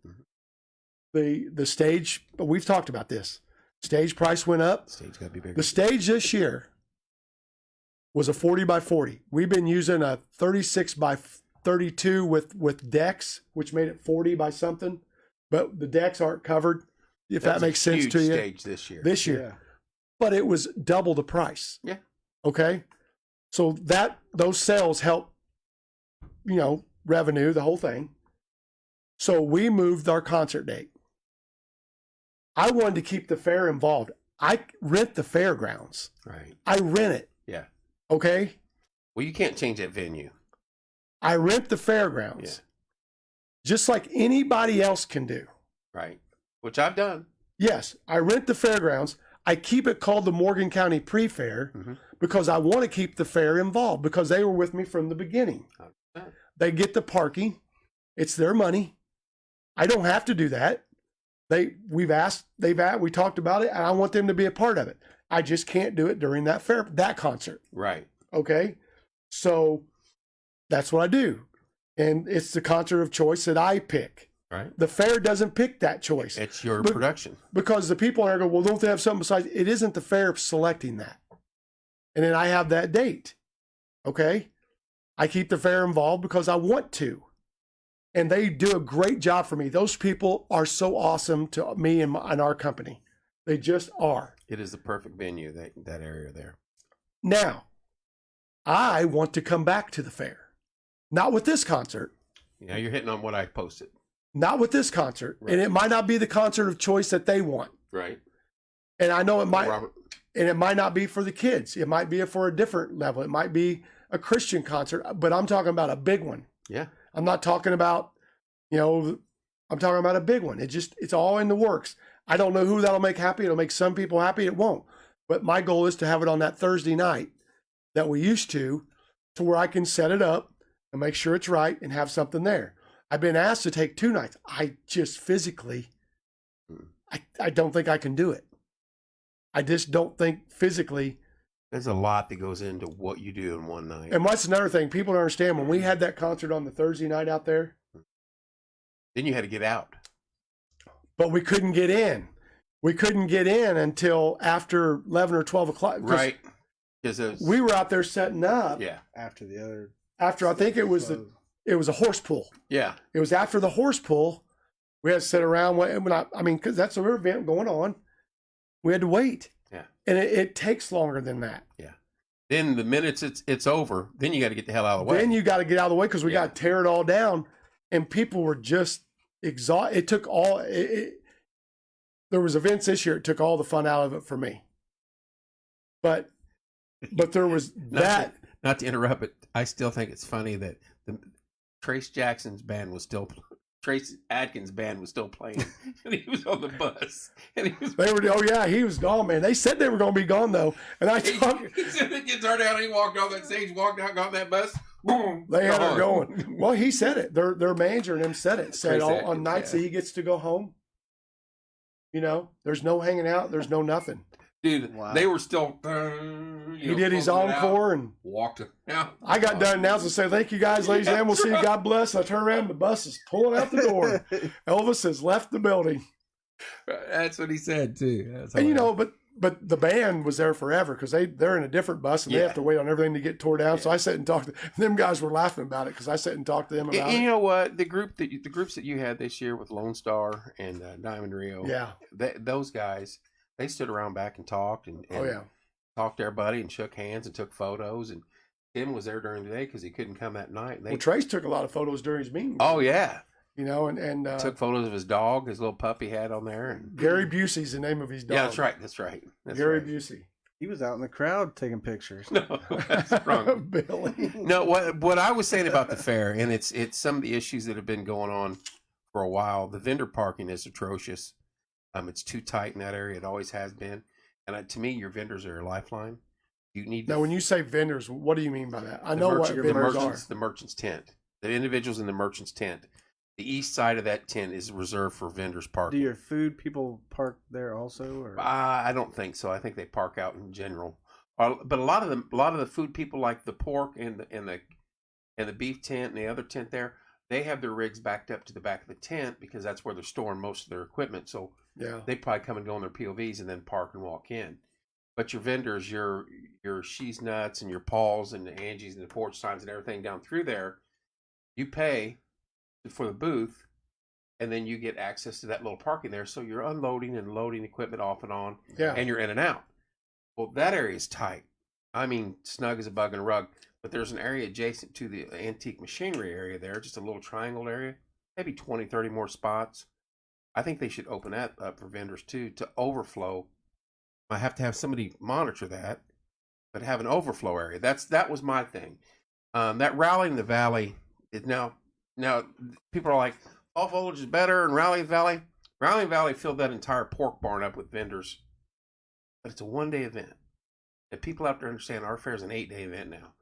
The stage, we've talked about this. Stage price went up. Stage got to be bigger. The stage this year was a 40 by 40. We've been using a 36 by 32 with decks, which made it 40 by something. But the decks aren't covered, if that makes sense to you. Stage this year. Yeah. But it was double the price. Yeah. Okay. So those sales help, revenue, the whole thing. So we moved our concert date. I wanted to keep the fair involved. I rent the fairgrounds. Right. I rent it. Yeah. Okay. Well, you can't change that venue. I rent the fairgrounds. Yeah. Just like anybody else can do. Right. Which I've done. Yes. I rent the fairgrounds. I keep it called the Morgan County Pre-Fair because I want to keep the fair involved because they were with me from the beginning. Okay. They get the parking. It's their money. I don't have to do that. We talked about it, and I want them to be a part of it. I just can't do it during that concert. Right. Okay. So that's what I do. And it's the concert of choice that I pick. Right. The fair doesn't pick that choice. It's your production. Because the people are going, well, don't they have something besides? It isn't the fair selecting that. And then I have that date. Okay. I keep the fair involved because I want to. And they do a great job for me. Those people are so awesome to me and our company. They just are. It is the perfect venue, that area there. Now, I want to come back to the fair. Not with this concert. Yeah, you're hitting on what I posted. Not with this concert. Right. And it might not be the concert of choice that they want. Right. And I know it might, and it might not be for the kids. It might be for a different level. It might be a Christian concert, but I'm talking about a big one. Yeah. I'm not talking about, I'm talking about a big one. It's all in the works. I don't know who that'll make happy. It'll make some people happy. It won't. But my goal is to have it on that Thursday night that we used to where I can set it up and make sure it's right and have something there. I've been asked to take 2 nights. I just physically, I don't think I can do it. I just don't think physically. There's a lot that goes into what you do in one night. And that's another thing. People don't understand. When we had that concert on the Thursday night out there. Then you had to get out. But we couldn't get in. We couldn't get in until after 11 or 12 o'clock. Right. We were out there setting up. Yeah. After I think it was a horse pull. Yeah. It was after the horse pull. We had to sit around. Because that's an event going on. We had to wait. Yeah. And it takes longer than that. Yeah. Then the minutes it's over, then you got to get the hell out of the way. Then you got to get out of the way because we got to tear it all down. And people were just exhausted. It took all. There was events this year. It took all the fun out of it for me. But there was that. Not to interrupt, but I still think it's funny that Trace Atkins' band was still playing, and he was on the bus. And he was gone, man. They said they were going to be gone though, and he set the guitar down. And he walked off that stage, walked out, got on that bus. Boom! They had her going. Well, he said it. Their manager and him said it. Said on nights that he gets to go home. There's no hanging out. There's no nothing. Dude, They were still. He did his encore and walked out. I got done announcing and said, "Thank you guys, ladies and gentlemen. We'll see you. God bless." I turn around, and the bus is pulling out the door. Elvis has left the building. That's what he said too. And but the band was there forever because they're in a different bus and they have to wait on everything to get tore down. So I sat and talked to them. Guys were laughing about it because I sat and talked to them about it. You know what? The groups that you had this year with Lone Star and Diamond Rio. Yeah, those guys. They stood around back and talked and talked to everybody and shook hands and took photos. And Tim was there during the day because he couldn't come that night. And Trace took a lot of photos during his meeting. Oh yeah, and took photos of his dog, his little puppy had on there. And Gary Busey's the name of his dog. Yeah, that's right. Gary Busey. He was out in the crowd taking pictures. No, that's wrong. Billy. No, what I was saying about the fair, and it's some of the issues that have been going on for a while. The vendor parking is atrocious. It's too tight in that area. It always has been. And to me, your vendors are your lifeline. You need now. When you say vendors, what do you mean by that? I know what vendors are. The merchant's tent. The individuals in the merchant's tent. The east side of that tent is reserved for vendors parking. Do your food people park there also? Or? I don't think so. I think they park out in general. But a lot of the food people, like the pork and the beef tent and the other tent there, they have their rigs backed up to the back of the tent because that's where they're storing most of their equipment. So they probably come and go in their POVs and then park and walk in. But your vendors, your She's Nuts and your Paul's and the Angie's and the Porch Times and everything down through there, you pay for the booth, and then you get access to that little parking there. So you're unloading and loading equipment off and on, and you're in and out. Well, that area is tight. I mean, snug as a bug in a rug. But there's an area adjacent to the antique machinery area there, just a little triangle area, maybe 20, 30 more spots. I think they should open that up for vendors too, to overflow. I have to have somebody monitor that, but have an overflow area. That was my thing. That Rally in the Valley is now people are like, Fall Foliage is better and Rally Valley. Rally Valley filled that entire pork barn up with vendors, but it's a 1-day event. And people have to understand our fair is an 8-day event now.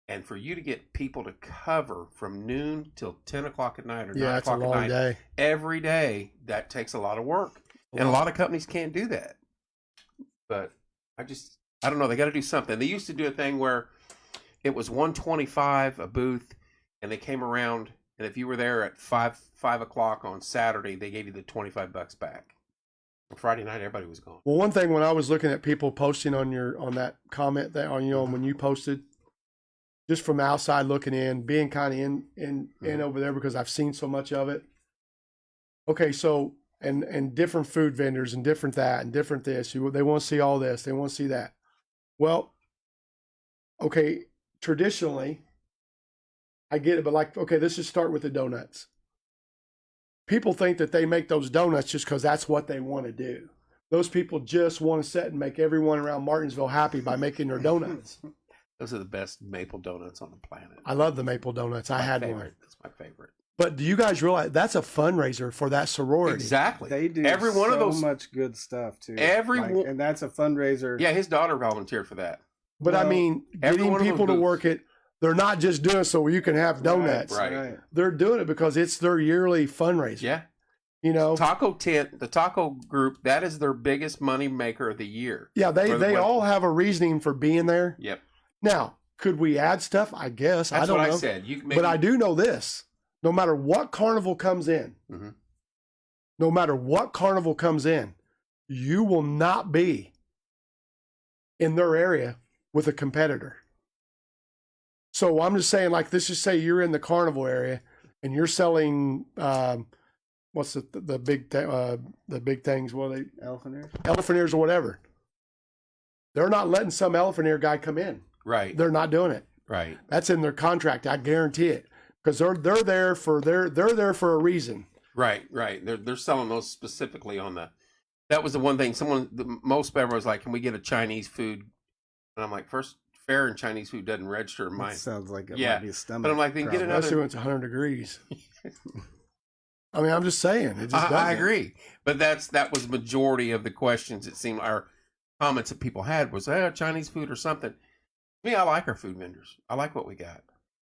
And for you to get people to cover from noon till 10 o'clock at night or 9 o'clock at night, day. Every day, that takes a lot of work. And a lot of companies can't do that. But I don't know. They got to do something. They used to do a thing where it was $125 a booth, and they came around, and if you were there at 5 o'clock on Saturday, they gave you the $25 back. On Friday night, everybody was gone. Well, one thing when I was looking at people posting on that comment that when you posted, just from the outside looking in, being kind of in over there because I've seen so much of it. Okay, so and different food vendors and different that and different this. They want to see all this. They want to see that. Well, okay, traditionally, I get it, but like, okay, let's just start with the donuts. People think that they make those donuts just because that's what they want to do. Those people just want to sit and make everyone around Martinsville happy by making their donuts. Those are the best maple donuts on the planet. I love the maple donuts. I had one. That's my favorite. But do you guys realize that's a fundraiser for that sorority? Exactly. They do every one so of those much good stuff too. And that's a fundraiser. Yeah, his daughter volunteered for that. But I mean, getting people to work it, they're not just doing it so you can have donuts. Right. They're doing it because it's their yearly fundraiser. Yeah. You know, Taco Tent, the taco group, that is their biggest money maker of the year. Yeah, they all have a reasoning for being there. Yep. Now, could we add stuff? I guess. That's I don't know. I said. But I do know this. No matter what carnival comes in, you will not be in their area with a competitor. So I'm just saying, like, let's just say you're in the carnival area and you're selling, what's the big things? What are they? Elephant ears or whatever. They're not letting some elephant ear guy come in. Right. They're not doing it. Right. That's in their contract. I guarantee it. Because they're there for a reason. Right. They're selling those specifically on the. That was the one thing. Most ever was like, "Can we get a Chinese food?" And I'm like, first, fair and Chinese food doesn't register in my. Sounds like it might be a stomach. But I'm like, then get another. Especially when it's 100 degrees. I mean, I'm just saying. It just I agree, but that was the majority of the questions. It seemed our comments that people had was, Chinese food or something. Me, I like our food vendors. I like what we got.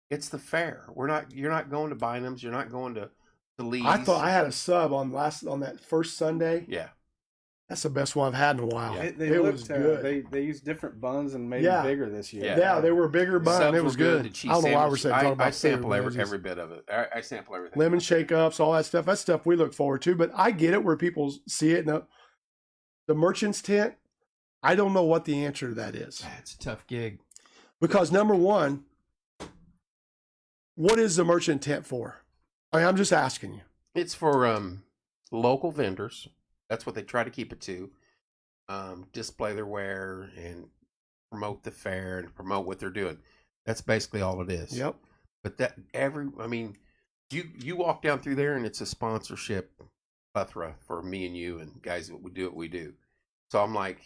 It's the fair. You're not going to Bynum's. You're not going to Lee's. I thought I had a sub on that first Sunday. Yeah, that's the best one I've had in a while. Yeah. It was good. They used different buns and made them bigger this year. Yeah, they were bigger buns. It was good. I don't know why we're talking about. I sample every bit of it. I sample everything. Lemon shake ups, all that stuff. That's stuff we look forward to. But I get it where people see it. Now, the merchant's tent, I don't know what the answer to that is. It's a tough gig. Because number one, what is the merchant tent for? I'm just asking you. It's for local vendors. That's what they try to keep it to. Display their ware and promote the fair and promote what they're doing. That's basically all it is. Yep. But you walk down through there and it's a sponsorship plethora for me and you and guys that we do what we do. So I'm like,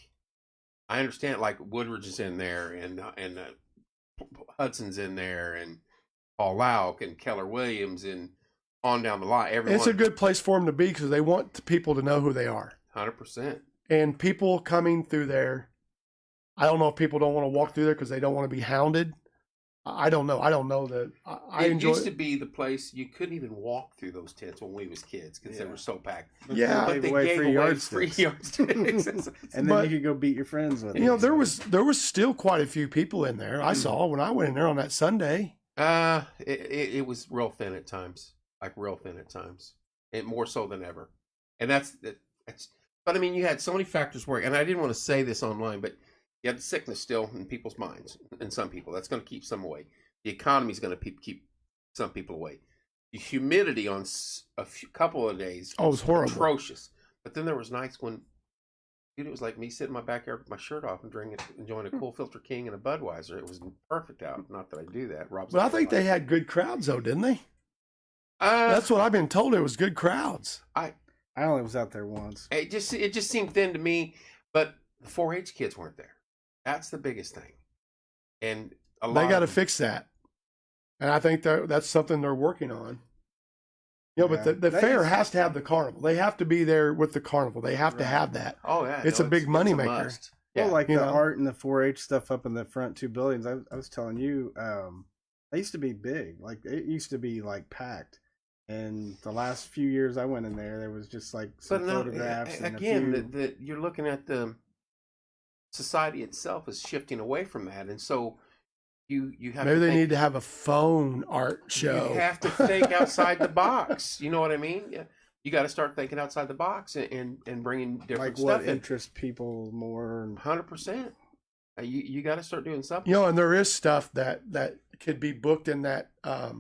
I understand, like Woodridge is in there and Hudson's in there and Paul Lauk and Keller Williams and on down the line. It's a good place for them to be because they want people to know who they are. 100%. And people coming through there, I don't know if people don't want to walk through there because they don't want to be hounded. I don't know. I don't know that. It used to be the place you couldn't even walk through those tents when we was kids because they were so packed. Yeah, but they gave away free yardsticks. And then you could go beat your friends with it. You know, there was still quite a few people in there. I saw when I went in there on that Sunday. It was real thin at times, and more so than ever. And that's. But I mean, you had so many factors work, and I didn't want to say this online, but. You have the sickness still in people's minds, and some people. That's going to keep some away. The economy is going to keep some people away. The humidity on a couple of days was horrible. Atrocious. But then there was nights when, dude, it was like me sitting in my backyard with my shirt off and enjoying a Cool Filter King and a Budweiser. It was perfect out. Not that I do that. But I think they had good crowds, though, didn't they? That's what I've been told. It was good crowds. I only was out there once. It just seemed thin to me, but the 4-H kids weren't there. That's the biggest thing, and they got to fix that, and I think that's something they're working on. You know, but the fair has to have the carnival. They have to be there with the carnival. They have to have that. Oh yeah, it's a big moneymaker. Well, like the art and the 4-H stuff up in the front two buildings. I was telling you, they used to be big. Like it used to be like packed. And the last few years I went in there was just like some photographs. And again, you're looking at the. Society itself is shifting away from that, and so you have. Maybe they need to have a phone art show. You have to think outside the box. You know what I mean? Yeah. You got to start thinking outside the box and bringing different stuff. Like what interests people more? 100%. You got to start doing something. You know, and there is stuff that could be booked in that the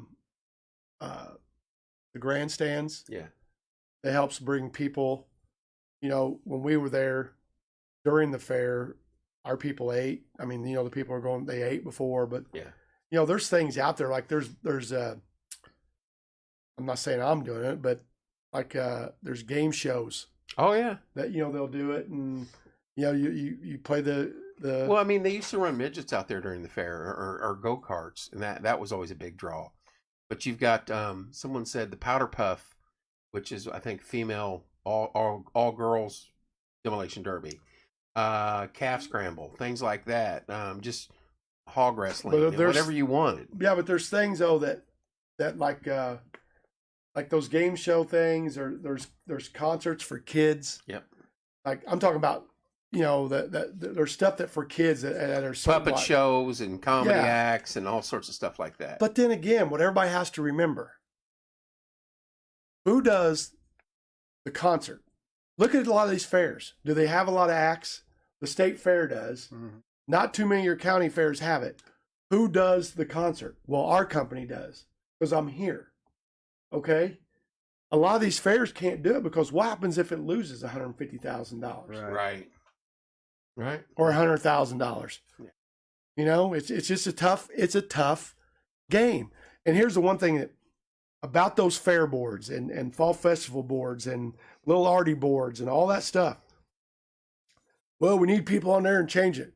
grandstands. Yeah. that helps bring people. When we were there during the fair, our people ate. I mean, the people are going, they ate before, but there's things out there like there's I'm not saying I'm doing it, but like there's game shows. Oh yeah, that they'll do it, and you play the. Well, I mean, they used to run midgets out there during the fair, or go karts, and that was always a big draw. But you've got someone said the powder puff, which is I think female all girls demolition derby, calf scramble, things like that. Just hog wrestling, whatever you wanted. Yeah, but there's things though that like those game show things, or there's concerts for kids. Yep. Like I'm talking about, that there's stuff that for kids that are puppet shows and comedy acts and all sorts of stuff like that. But then again, what everybody has to remember: who does the concert? Look at a lot of these fairs. Do they have a lot of acts? The state fair does. Mm-hmm. Not too many of your county fairs have it. Who does the concert? Well, our company does, because I'm here. Okay, a lot of these fairs can't do it because what happens if it loses $150,000? Right. Or $100,000. Yeah. It's just a tough game. And here's the one thing about those fair boards and fall festival boards and little arty boards and all that stuff. Well, we need people on there and change it.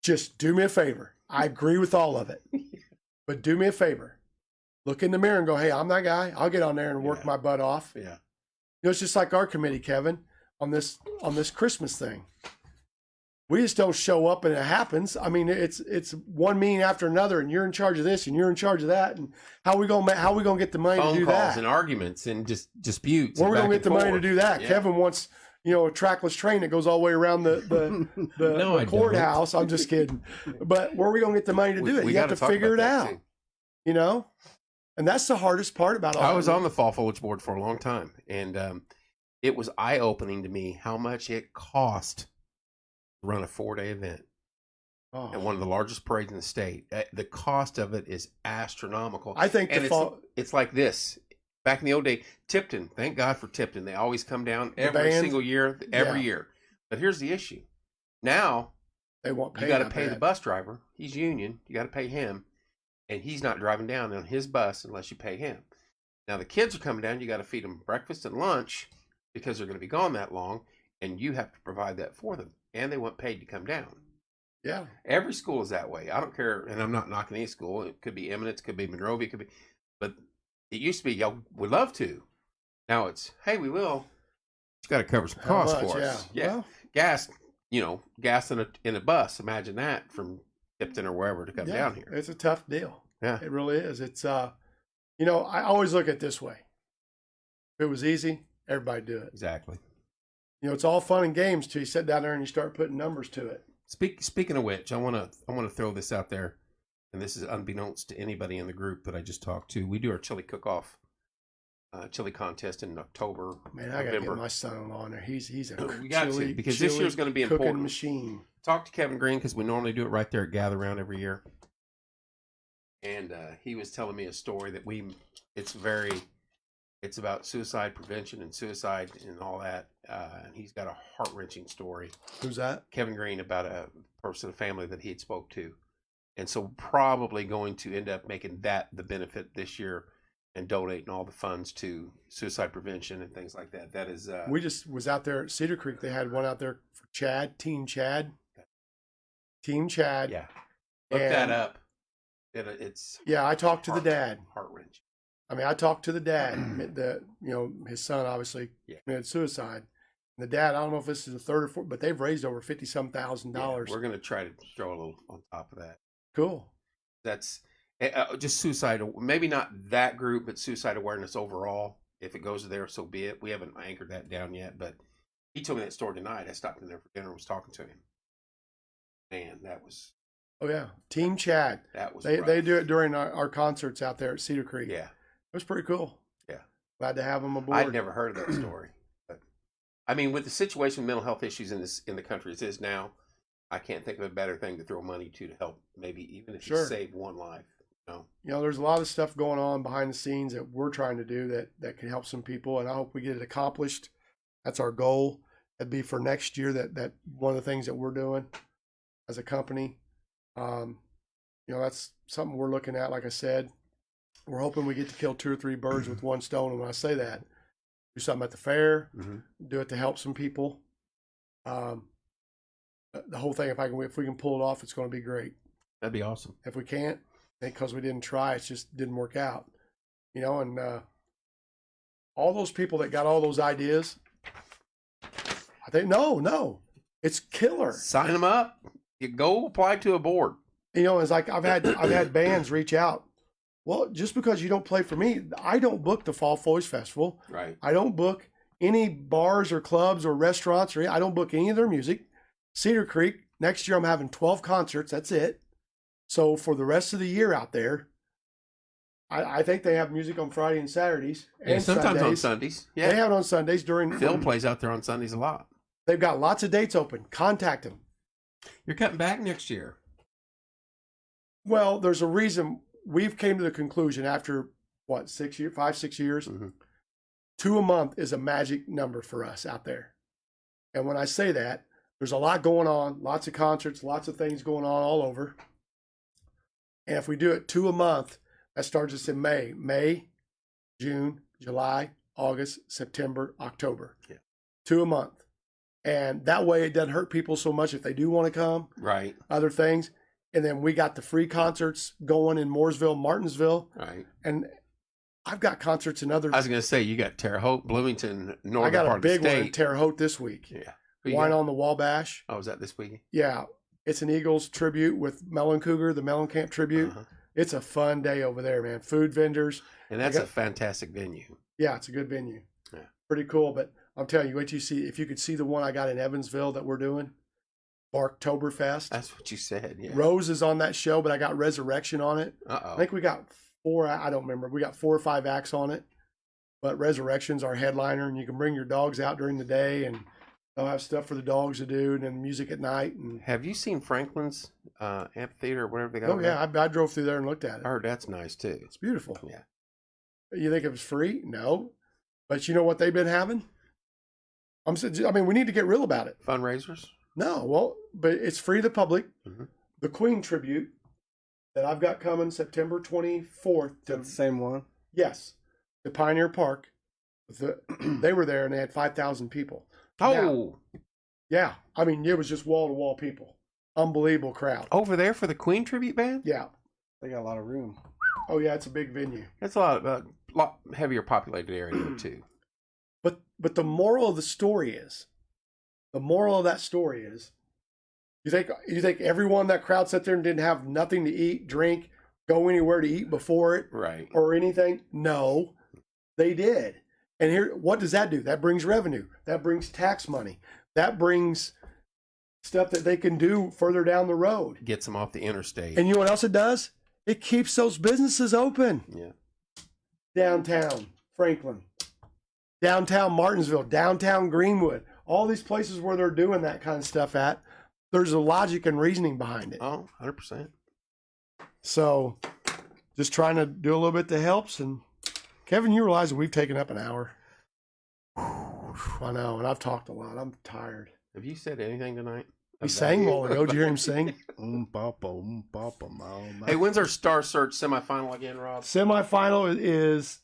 Just do me a favor. I agree with all of it, but do me a favor. Look in the mirror and go, hey, I'm that guy. I'll get on there and work my butt off. Yeah. It's just like our committee, Kevin, on this Christmas thing. We just don't show up and it happens. I mean, it's one meeting after another, and you're in charge of this and you're in charge of that. And how we gonna get the money to do that? Phone calls and arguments and just disputes. Where are we gonna get the money to do that? Yeah. Kevin wants a trackless train that goes all the way around the courthouse. I'm just kidding. But where are we gonna get the money to do it? You have to figure it out. Too. And that's the hardest part about all. I was on the fall foliage board for a long time, and it was eye-opening to me how much it cost to run a 4-day event and one of the largest parades in the state. The cost of it is astronomical. I think it's like this. Back in the old day, Tipton, thank God for Tipton. They always come down every single year, every year. But here's the issue. Now, they won't pay. You got to pay the bus driver. He's union. You got to pay him. And he's not driving down on his bus unless you pay him. Now, the kids are coming down. You got to feed them breakfast and lunch because they're going to be gone that long. And you have to provide that for them. And they want paid to come down. Yeah. Every school is that way. I don't care. And I'm not knocking any school. It could be Eminence. It could be Monrovia. It could be. But it used to be, we'd love to. Now it's, hey, we will. You got to cover some costs for us. Yeah. Well, gas, gas in a bus. Imagine that from Tipton or wherever to come down here. It's a tough deal. Yeah. It really is. It's I always look at it this way. If it was easy, everybody'd do it. Exactly. It's all fun and games till you sit down there and you start putting numbers to it. Speaking of which, I want to throw this out there, and this is unbeknownst to anybody in the group that I just talked to. We do our chili cook-off, chili contest in October. Man, I got to get my son on there. He's a we got to, because this year's going to be important. Machine. Talk to Kevin Green, because we normally do it right there at Gather Round every year. And he was telling me a story that it's about suicide prevention and suicide and all that. And he's got a heart-wrenching story. Who's that? Kevin Green, about a person, a family that he had spoke to. And so probably going to end up making that the benefit this year and donating all the funds to suicide prevention and things like that. That is... we just was out there at Cedar Creek. They had one out there for Team Chad. Yeah. Look that up. It's... Yeah, I talked to the dad. Heart-wrenching. I mean, I talked to the dad. His son obviously committed suicide. And the dad, I don't know if this is the third or fourth, but they've raised over $50,000. Yeah, we're going to try to throw a little on top of that. Cool. That's just suicide. Maybe not that group, but suicide awareness overall. If it goes there, so be it. We haven't anchored that down yet, but he told me that story tonight. I stopped in there for dinner and was talking to him. Man, that was... Oh, yeah. Team Chad. That was They do it during our concerts out there at Cedar Creek. Yeah. It was pretty cool. Yeah. Glad to have them aboard. I'd never heard of that story. But I mean, with the situation with mental health issues in the country as it is now, I can't think of a better thing to throw money to help, maybe even if you save one life. No. You know, there's a lot of stuff going on behind the scenes that we're trying to do that can help some people, and I hope we get it accomplished. That's our goal. That'd be for next year. That one of the things that we're doing as a company. You know, that's something we're looking at. Like I said, we're hoping we get to kill 2 or 3 birds with one stone. And when I say that, do something at the fair, do it to help some people. The whole thing, if we can pull it off, it's going to be great. That'd be awesome. If we can't, because we didn't try, it just didn't work out. You know, and all those people that got all those ideas, I think no, it's killer. Sign them up. You go apply to a board. You know, it's like I've had bands reach out. Well, just because you don't play for me, I don't book the Fall Foliage Festival. Right. I don't book any bars or clubs or restaurants, or I don't book any of their music. Cedar Creek, next year I'm having 12 concerts. That's it. So for the rest of the year out there, I think they have music on Friday and Saturdays. And sometimes Sundays. on Sundays. Yeah. They have it on Sundays Phil plays out there on Sundays a lot. They've got lots of dates open. Contact them. You're cutting back next year. Well, there's a reason. We've came to the conclusion after, 5, 6 years, 2 a month is a magic number for us out there. And when I say that, there's a lot going on, lots of concerts, lots of things going on all over. And if we do it 2 a month, that starts us in May, June, July, August, September, October. Yeah. 2 a month. And that way it doesn't hurt people so much if they do want to come. Right. Other things. And then we got the free concerts going in Mooresville, Martinsville. Right. And I've got concerts in other. I was going to say, you got Terre Haute, Bloomington, northern I got part a big of the state. one in Terre Haute this week. Yeah. Wine on the Wabash. Oh, is that this week? Yeah. It's an Eagles tribute with Melon Cougar, the Melon Camp tribute. It's a fun day over there, man. Food vendors. And that's a fantastic venue. Yeah, it's a good venue. Yeah. Pretty cool. But I'm telling you, wait till you see, if you could see the one I got in Evansville that we're doing, Barktoberfest. That's what you said, yeah. Rose is on that show, but I got Resurrection on it. Uh-oh. I think we got 4, I don't remember. We got 4 or 5 acts on it. But Resurrection's our headliner, and you can bring your dogs out during the day, and they'll have stuff for the dogs to do, and then music at night. And have you seen Franklin's amphitheater or whatever they got? Oh, yeah. I drove through there and looked at it. I heard that's nice, too. It's beautiful. Yeah. You think it was free? No. But you know what they've been having? I mean, we need to get real about it. Fundraisers? No, well, but it's free to the public. The Queen tribute that I've got coming September 24th. That's the same one? Yes. The Pioneer Park. They were there and they had 5,000 people. Oh. Now, yeah. I mean, it was just wall-to-wall people. Unbelievable crowd. Over there for the Queen tribute band? Yeah. They got a lot of room. Oh, yeah, it's a big venue. It's a lot heavier populated area, too. But the moral of the story is, you think everyone in that crowd sat there and didn't have nothing to eat, drink, go anywhere to eat before it, right, or anything? No, they did. And here, what does that do? That brings revenue. That brings tax money. That brings stuff that they can do further down the road. Gets them off the interstate. And you know what else it does? It keeps those businesses open. Yeah. Downtown Franklin, downtown Martinsville, downtown Greenwood, all these places where they're doing that kind of stuff at, there's a logic and reasoning behind it. Oh, 100%. So just trying to do a little bit that helps. And Kevin, you realize that we've taken up an hour. I know, and I've talked a lot. I'm tired. Have you said anything tonight? He sang a while ago. Did you hear him sing? Hey, when's our Star Search semifinal again, Rob? Semifinal is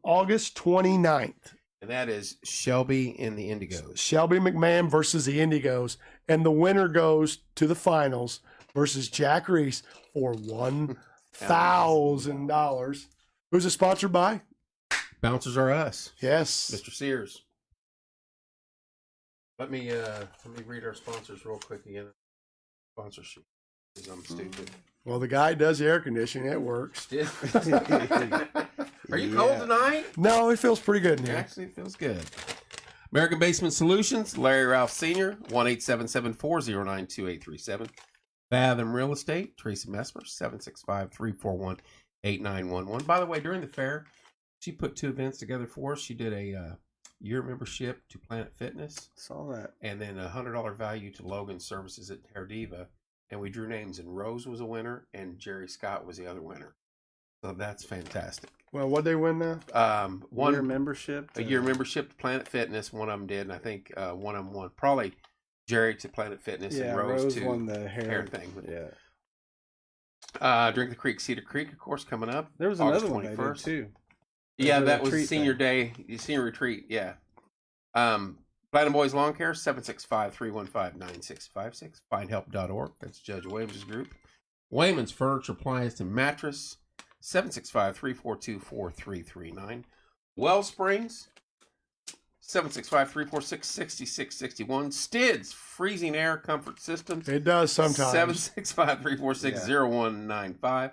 August 29th. And that is Shelby and the Indigos. Shelby McMahon versus the Indigos. And the winner goes to the finals versus Jack Reese for $1,000. Who's it sponsored by? Bouncers Are Us. Yes. Mr. Sears. Let me read our sponsors real quick again. Sponsorship. Because I'm stupid. Well, the guy does the air conditioning. It works. Are you cold tonight? No, it feels pretty good in here. Actually, it feels good. American Basement Solutions, Larry Ralph Sr., 1-877-409-2837. Fathom Real Estate, Teresa Messmer, 765-341-8911. By the way, during the fair, she put 2 events together for us. She did a year membership to Planet Fitness. Saw that. And then a $100 value to Logan Services at Terra Diva. And we drew names, and Rose was a winner, and Jerry Scott was the other winner. So that's fantastic. Well, what'd they win now? Year membership. A year membership to Planet Fitness. One of them did, and I think one of them won. Probably Jerry to Planet Fitness and Rose to won the hair thing. Yeah. Drink the Creek, Cedar Creek, of course, coming up. There was August another one they did too. Yeah, that was senior day, senior retreat. Yeah. Platinum Boys Lawn Care, 765-315-9656. Findhelp.org. That's Judge Williams' group. Wayman's Furniture, Appliance, and Mattress, 765-342-4339. Wellsprings, 765-346-6661. Stids, Freezing Air Comfort Systems. It does sometimes. 765-346-0195.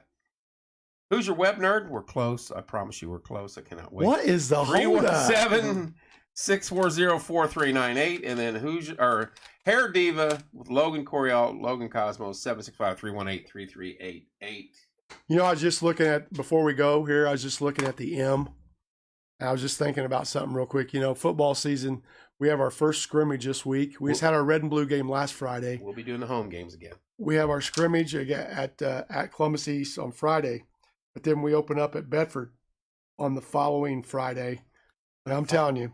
Who's your web nerd? We're close. I promise you we're close. I cannot wait. What is the hold up? 317-640-4398. And then Hair Diva with Logan Coriel, Logan Cosmos, 765-318-3388. You know, I was just looking at, before we go here, I was just looking at the M. I was just thinking about something real quick. You know, football season, we have our first scrimmage this week. We just had our red and blue game last Friday. We'll be doing the home games again. We have our scrimmage at Columbus East on Friday. But then we open up at Bedford on the following Friday. And I'm telling you,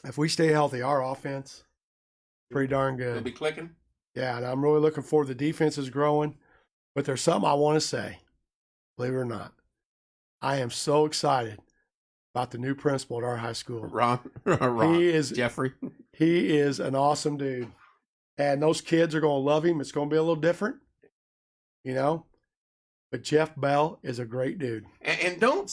if we stay healthy, our offense, pretty darn good. It'll be clicking. Yeah, and I'm really looking forward. The defense is growing. But there's something I want to say, believe it or not. I am so excited about the new principal at our high school. Ron. Jeffrey. He is an awesome dude. And those kids are going to love him. It's going to be a little different, you know. But Jeff Bell is a great dude. And don't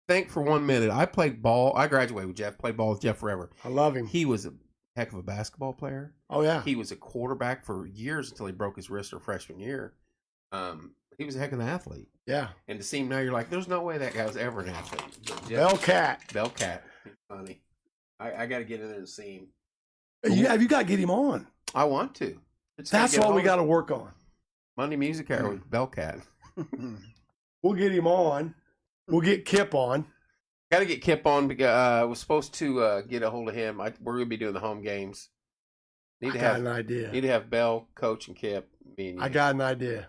think for 1 minute. I played ball. I graduated with Jeff. Played ball with Jeff forever. I love him. He was a heck of a basketball player. Oh, yeah. He was a quarterback for years until he broke his wrist her freshman year. He was a heck of an athlete. Yeah. And to see him now, you're like, there's no way that guy was ever an athlete. Bellcat. Funny. I got to get in there and see him. You got to get him on. I want to. That's what we got to work on. Monday Music Hour with Bellcat. We'll get him on. We'll get Kip on. Got to get Kip on. I was supposed to get a hold of him. We're going to be doing the home games. I got an idea. Need to have Bell, Coach, and Kip. Me and you. I got an idea.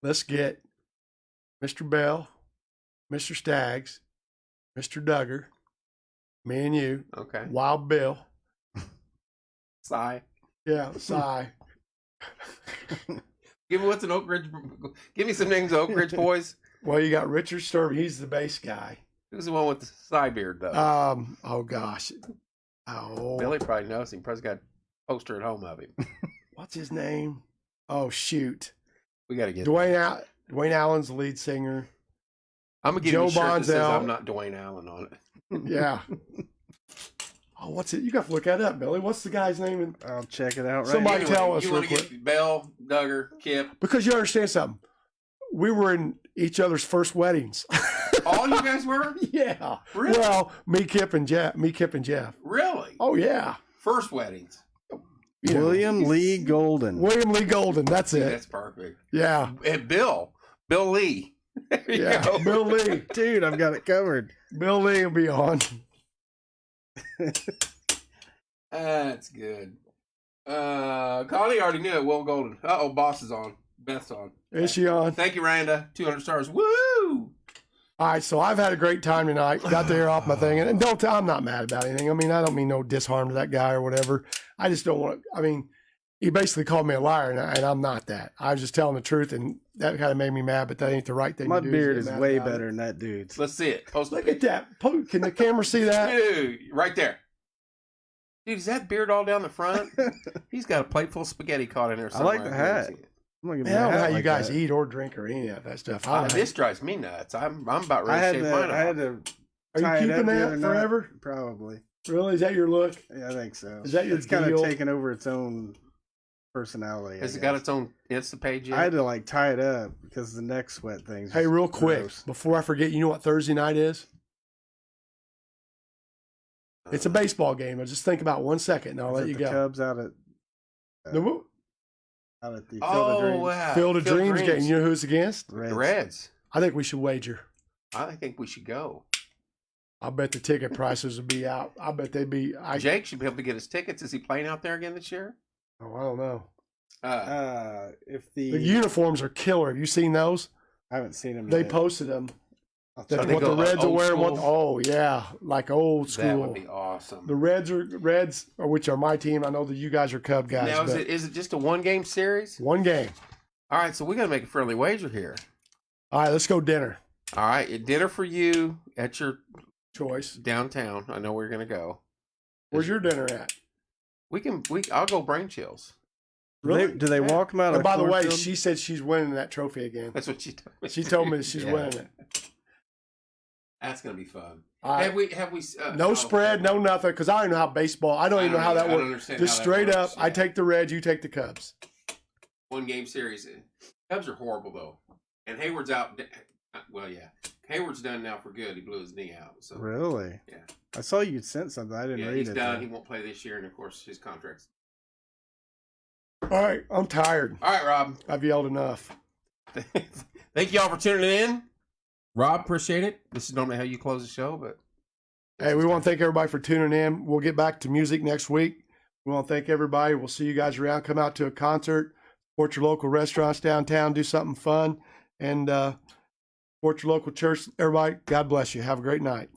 Let's get Mr. Bell, Mr. Staggs, Mr. Duggar, me and you. Okay. Wild Bill. Cy. Yeah, Cy. Give me some names of Oak Ridge boys. Well, you got Richard Sturby. He's the bass guy. Who's the one with the side beard, though? Oh, gosh. Oh. Billy probably knows him. Probably got a poster at home of him. What's his name? Oh, shoot. We got to get Dwayne Allen's the lead singer. I'm going to give you a shirt that says I'm not Dwayne Allen on it. Yeah. Oh, what's it? You got to look that up, Billy. What's the guy's name? I'll check it out right Somebody now. tell us you real want to quick. get Bell, Duggar, Kip. Because you understand something. We were in each other's first weddings. All you guys were? Yeah. Really? Well, me, Kip, and Jeff. Really? Oh, yeah. First weddings. William Lee Golden. William Lee Golden. That's it. That's perfect. Yeah. And Bill Lee. There you go. Bill Lee. Dude, I've got it covered. Bill Lee will be on. That's good. Connie already knew it. Will Golden. Boss is on. Beth's on. Is she on? Thank you, Randa. 200 stars. Woo! All right, so I've had a great time tonight. Got to hear off my thing. And I'm not mad about anything. I mean, I don't mean no disharm to that guy or whatever. I just don't want to, I mean, he basically called me a liar, and I'm not that. I was just telling the truth, and that kind of made me mad, but that ain't the right thing My to do. beard is way better than that dude's. Let's see it. Look at that. Can the camera see that? Dude, right there. Dude, is that beard all down the front? He's got a plate full of spaghetti caught in there I somewhere. like the hat. Man, I don't know how you guys eat or drink or any of that stuff. This drives me nuts. I'm about ready to shave mine off. I had to. Are you keeping that forever? Probably. Really? Is that your look? Yeah, I think so. Is that your It's kind of taken over its own personality. Has it got its own Insta page yet? I had to tie it up because the neck sweat thing's Hey, real quick, gross. before I forget, you know what Thursday night is? It's a baseball game. I'll just think about 1 second, and I'll let you go. Cubs out at the Field of Dreams. Wow. Field of Dreams game. You know who it's against? The Reds. I think we should wager. I think we should go. I bet the ticket prices will be out. I bet they'd be. Jake should be able to get his tickets. Is he playing out there again this year? Oh, I don't know. If the uniforms are killer. Have you seen those? I haven't seen them. They yet. posted them. That's What the Reds are wearing. Oh yeah, like old school. That would be awesome. The Reds, which are my team. I know that you guys are Cub guys. Now, is it just a 1-game series? 1 game. All right, so we got to make a friendly wager here. All right, let's go dinner. All right, dinner for you at your choice downtown. I know where you're going to go. Where's your dinner at? I'll go Brain Chills. Really? Do they walk them out? And by the way, she said she's winning that trophy again. That's what she told me. She told me she's winning it. That's gonna be fun. Have we? No spread, no nothing. Because I don't know how baseball. I don't even know how that works. Just straight up, I take the Reds, you take the Cubs. 1-game series. Cubs are horrible though, and Hayward's out. Well, yeah, Hayward's done now for good. He blew his knee out. So really? Yeah. I saw you sent something. I didn't read it. He's done. He won't play this year, and of course his contract's. All right, I'm tired. All right, Rob. I've yelled enough. Thank you all for tuning in. Rob, appreciate it. This is normally how you close the show, but hey, we want to thank everybody for tuning in. We'll get back to music next week. We want to thank everybody. We'll see you guys around. Come out to a concert, support your local restaurants downtown, do something fun, and support your local church. Everybody, God bless you. Have a great night.